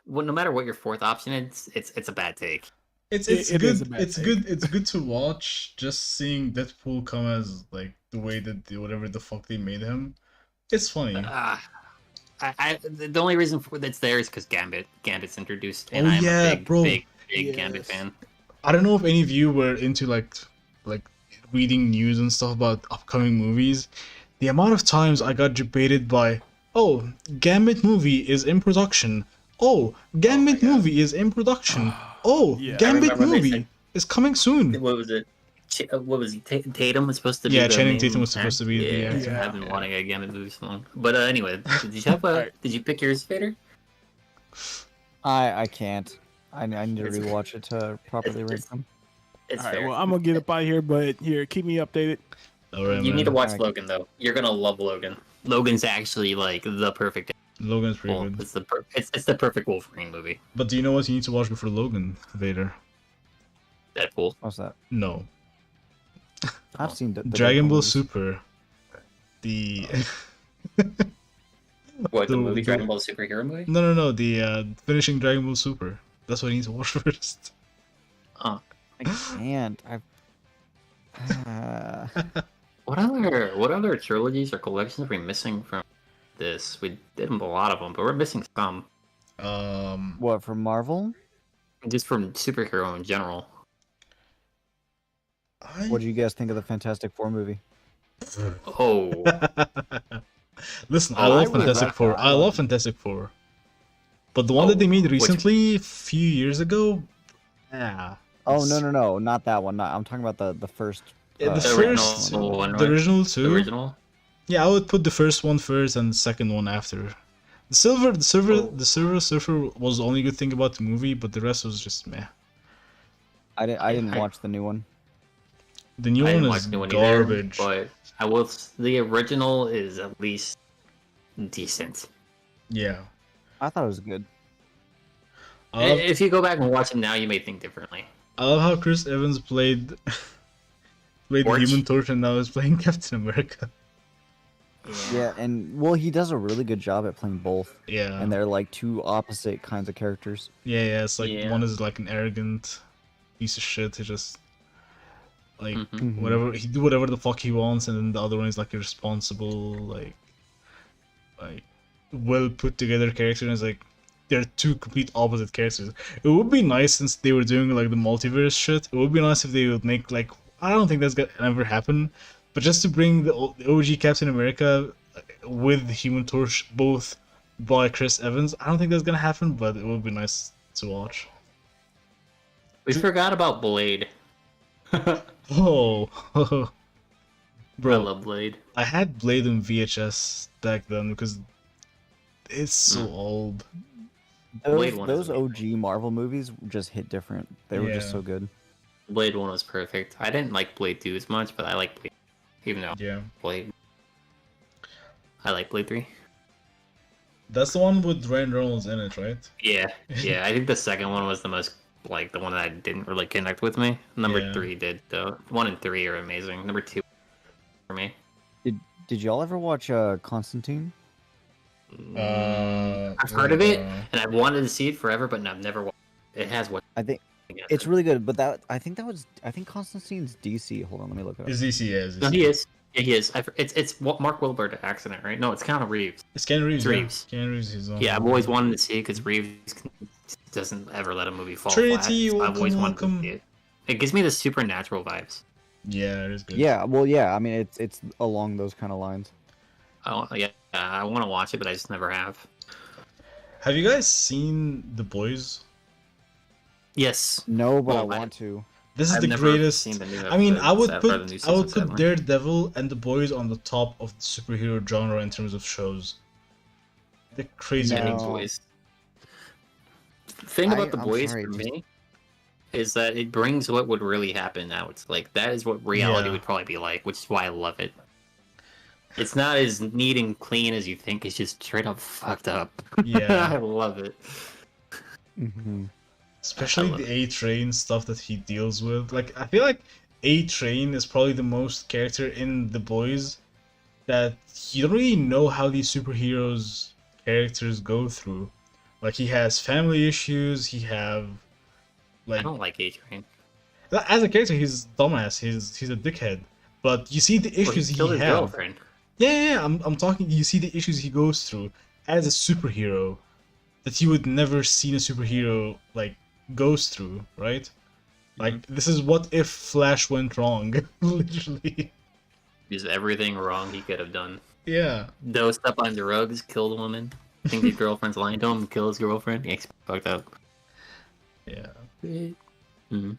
B: me.
C: no matter what your fourth option is, it's a bad take.
D: It's
B: It
D: good.
B: is a bad
D: It's
B: take.
D: good. It's good to watch. Just seeing Deadpool come as like the way that whatever the fuck they made him. It's funny.
C: The only reason for that's there is because Gambit's introduced, and
D: Oh,
C: I'm
D: yeah,
C: a big,
D: bro.
C: big Gambit
B: Yes.
C: fan.
D: I don't know if any of you were into like reading news and stuff about upcoming movies. The amount of times I got debated by, oh, Gambit movie is in production. Oh, Gambit
C: God.
D: movie is in production. Oh,
B: Yeah. I
D: Gambit
C: remember they
D: movie
C: said-
D: is coming soon.
C: What was it? What was he? Tatum was supposed to be.
D: Yeah,
C: the
D: Channing
C: main
D: Tatum was supposed to be the
C: Yeah,
D: actor.
C: I've been wanting a Gambit movie so long. But anyway, did you have
B: Alright.
C: Did you pick yours, Vader?
A: I can't. I need to
C: It's-
A: rewatch it to properly rank
C: it's-
A: them.
C: It's
B: All right,
C: fair.
B: well, I'm gonna get up out of here, but here, keep me updated.
D: All right,
C: You
D: man.
C: need to watch
A: Alright.
C: Logan though. You're gonna love Logan. Logan's actually like the perfect.
D: Logan's pretty
C: Well,
D: good.
C: it's the perfect Wolverine movie.
D: But do you know what you need to watch before Logan, Vader?
C: Deadpool.
A: What's that?
D: No.
A: I've seen the
D: Dragon
A: Deadpool
D: Ball
A: movies.
D: Super. The
C: What the movie
D: the-
C: Dragon Ball superhero movie?
D: no. The finishing Dragon Ball Super. That's what you need to watch first.
C: Oh,
A: And I've.
C: what other trilogies or collections are we missing from this? We did a lot of them, but we're missing some.
A: What from Marvel?
C: Just from superhero in general.
A: What do you guys think of the Fantastic Four movie?
C: Oh,
D: Listen, I
C: Oh, I
D: love
A: really
D: Fantastic
A: like
D: Four.
A: that.
D: I love Fantastic Four. But the one that they made
C: which-
D: recently, a few years ago, yeah.
A: Oh
D: it's-
A: no, not that one. I'm talking about the first.
D: The
A: uh,
C: The
D: first,
C: original one,
D: the
C: right?
D: original
C: the
D: two.
C: original.
D: Yeah, I would put the first one first and the second one after. The Silver Surfer was the only good thing about the movie, but the rest was just meh.
A: I didn't watch the new one.
D: The new
C: I
D: one
C: didn't watch
D: is
C: the new one
D: garbage.
C: either, but I will. The original is at least decent.
D: Yeah.
A: I thought it was good.
D: I love,
C: If you go back and watch it now, you may think differently.
D: I love how Chris Evans played the
C: Torch?
D: Human Torch and now is playing Captain America.
A: Yeah, and well, he does a really good job at playing both,
D: Yeah.
A: and they're like two opposite kinds of characters.
D: Yeah, it's like
C: Yeah.
D: one is like an arrogant piece of shit. He just like
C: Mhm.
A: Mhm.
D: whatever he do whatever the fuck he wants, and then the other one is like a responsible, like well put together character. And it's like they're two complete opposite characters. It would be nice since they were doing like the multiverse shit. It would be nice if they would make like I don't think that's gonna ever happen, but just to bring the OG Captain America with Human Torch both by Chris Evans. I don't think that's gonna happen, but it would be nice to watch.
C: We forgot about Blade.
D: Oh,
C: I
D: bro,
C: love Blade.
D: I had Blade in VHS back then because it's so old.
C: Blade one
A: Those
C: is amazing.
A: OG Marvel movies just hit different. They were just
D: Yeah.
A: so good.
C: Blade 1 was perfect. I didn't like Blade 2 as much, but I like Blade. Even though
D: Yeah,
C: Blade. I like Blade 3.
D: that's the one with Ryan Reynolds in it, right?
C: Yeah, yeah. I think the second one was the most, like, the one that didn't really connect with me. Number
D: Yeah.
C: 3 did, though. 1 and 3 are amazing. Number 2 for me.
A: Did y'all ever watch Constantine?
C: I've heard of it, and I've wanted to see it forever, but I've never watched it. It has what?
A: I think it's really good, but I think Constantine's DC. Hold on, let me look it up.
D: Is DC? Yeah, is
C: No,
D: DC.
C: he is.
F: Yeah, he is. It's what Mark Wahlberg accident, right? No, it's Keanu Reeves.
D: It's Keanu Reeves.
F: It's Reeves.
D: Yeah. Keanu Reeves is on.
F: Yeah, I've always wanted to see it because Reeves doesn't ever let a movie fall
D: Trinity,
F: flat. So I've always wanted
D: welcome.
F: to see it. It gives me the supernatural vibes.
D: Yeah, it is good.
A: Yeah, well, yeah. I mean, it's along those kind of lines.
F: Oh yeah, I want to watch it, but I just never have.
D: Have you guys seen The Boys?
F: Yes.
A: No, but I
F: Well,
A: want to.
D: This is
F: I've
D: the
F: never
D: greatest.
F: seen the new
D: I mean, I would
F: episodes, or the new
D: put
F: season, sadly.
D: Daredevil and The Boys on the top of the superhero genre in terms of shows. They're crazy
F: Yeah,
D: good.
A: No.
F: Boys. The thing about the
A: I'm
F: boys
A: sorry,
F: for
A: just-
F: me is that it brings what would really happen out. Like that is what reality
D: Yeah.
F: would probably be like, which is why I love it. It's not as neat and clean as you think. It's just straight up fucked up.
D: Yeah.
F: I love it.
A: Mm-hmm.
D: Especially
F: I love
D: the A-Train stuff that he deals with. Like, I feel like A-Train is probably the most character in The Boys that you don't really know how these superheroes characters go through. Like, he has family issues,
F: I
D: like
F: don't like A-Train.
D: as a character he's dumbass, he's a dickhead. But you see the
F: Well,
D: issues
F: he killed his
D: has.
F: girlfriend.
D: Yeah, I'm talking. You see the issues he goes through as a superhero that you would never seen a superhero like goes through, right? Like this is what if Flash went wrong, literally.
F: Just everything wrong he could have done.
D: Yeah,
F: Dosed up on drugs, killed a woman. Think his girlfriend's lying to him, kill his girlfriend. Yeah, he's fucked up.
D: yeah.
F: Mhm.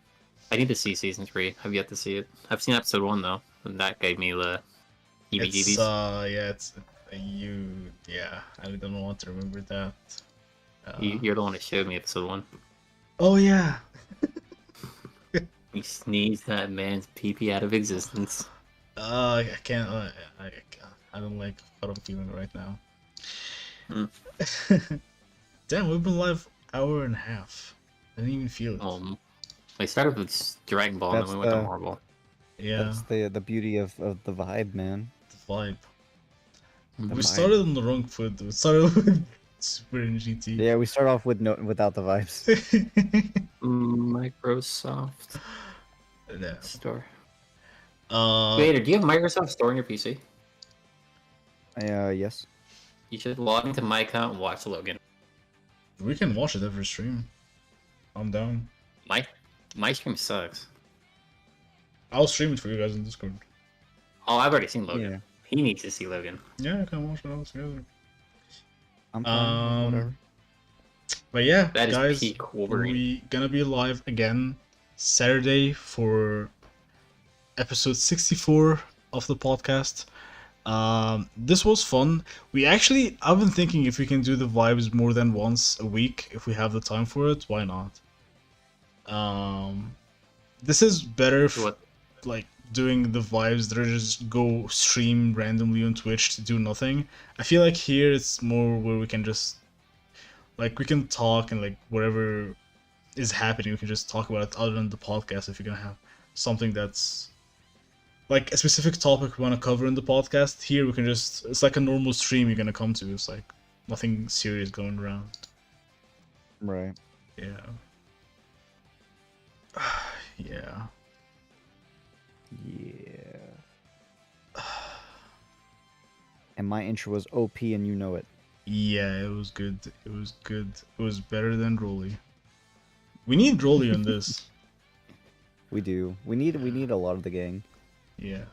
F: I need to see season 3. I've yet to see it. I've seen episode 1 though, and that gave me the
D: It's
F: heebie-jeebies.
D: yeah, it's you. Yeah, I don't want to remember that.
F: You're the one that showed me episode 1.
D: Oh yeah.
F: You sneezed that man's pee-pee out of existence.
D: I can't. I don't like what I'm feeling right now. Damn, we've been live hour and a half. I didn't even feel it.
F: We started with Dragon Ball, and
A: That's
F: then we went to
A: the-
F: Marvel.
D: Yeah,
A: That's the beauty of the vibe, man.
D: the vibe.
A: The
D: We
A: vibe.
D: started on the wrong foot. We started with Super NGT.
A: Yeah, we start off with without the vibes.
F: Microsoft
D: Yeah.
F: Store.
D: Uh,
F: Vader, do you have Microsoft Store on your PC?
A: Yes.
F: You should log into my account and watch Logan.
D: we can watch it every stream. I'm down.
F: My stream sucks.
D: I'll stream it for you guys in Discord.
F: Oh, I've already seen Logan.
A: Yeah.
F: He needs to see Logan.
D: Yeah, I can watch it all together.
A: I'm fine. Whatever.
D: But yeah,
F: That is
D: guys,
F: peak Wolverine.
D: we gonna be live again Saturday for episode 64 of the podcast. This was fun. I've been thinking if we can do the vibes more than once a week, if we have the time for it, why not? This is better
F: What?
D: like doing the vibes that are just go stream randomly on Twitch to do nothing. I feel like here it's more where we can just like we can talk and like whatever is happening we can just talk about it other than the podcast. If you're gonna have something that's like a specific topic we want to cover in the podcast, here we can just it's like a normal stream you're gonna come to. It's like nothing serious going around.
A: Right.
D: Yeah. Yeah.
A: Yeah. And my intro was OP, and you know it.
D: Yeah, it was good. It was good. It was better than Rolly. We need Rolly on this.
A: We do. We need a lot of the gang.
D: Yeah.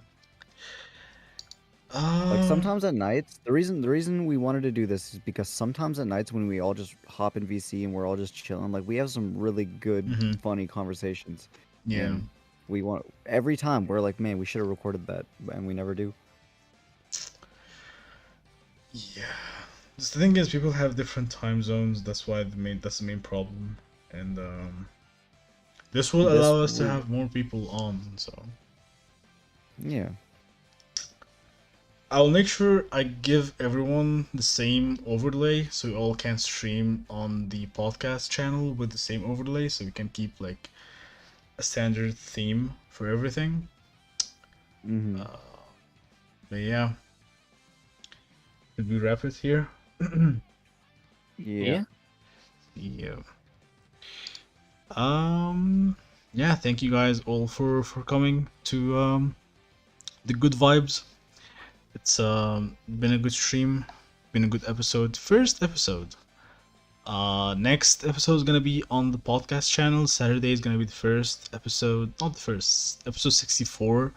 A: Like sometimes at nights, the reason we wanted to do this is because sometimes at nights when we all just hop in VC and we're all just chilling, like we have some really good,
D: Mhm.
A: funny conversations.
D: Yeah.
A: And we want every time we're like, man, we should have recorded that, and we never do.
D: Yeah. The thing is, people have different time zones. That's why that's the main problem. And this will allow us to have more people on. So
A: Yeah.
D: I'll make sure I give everyone the same overlay, so we all can stream on the podcast channel with the same overlay, so we can keep like a standard theme for everything.
A: Mm-hmm.
D: But yeah. Did we wrap it here?
A: Yeah.
D: Yeah. Yeah, thank you guys all for coming to the good vibes It's been a good stream, been a good episode. First episode. Next episode is gonna be on the podcast channel. Saturday is gonna be the first episode, not the first, episode 64,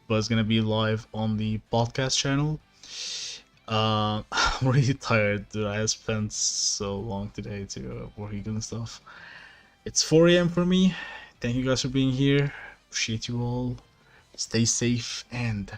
D: but it's gonna be live on the podcast channel. I'm really tired, dude. I have spent so long today to working and stuff. It's 4 a.m. for me. Thank you guys for being here. Appreciate you all. Stay safe and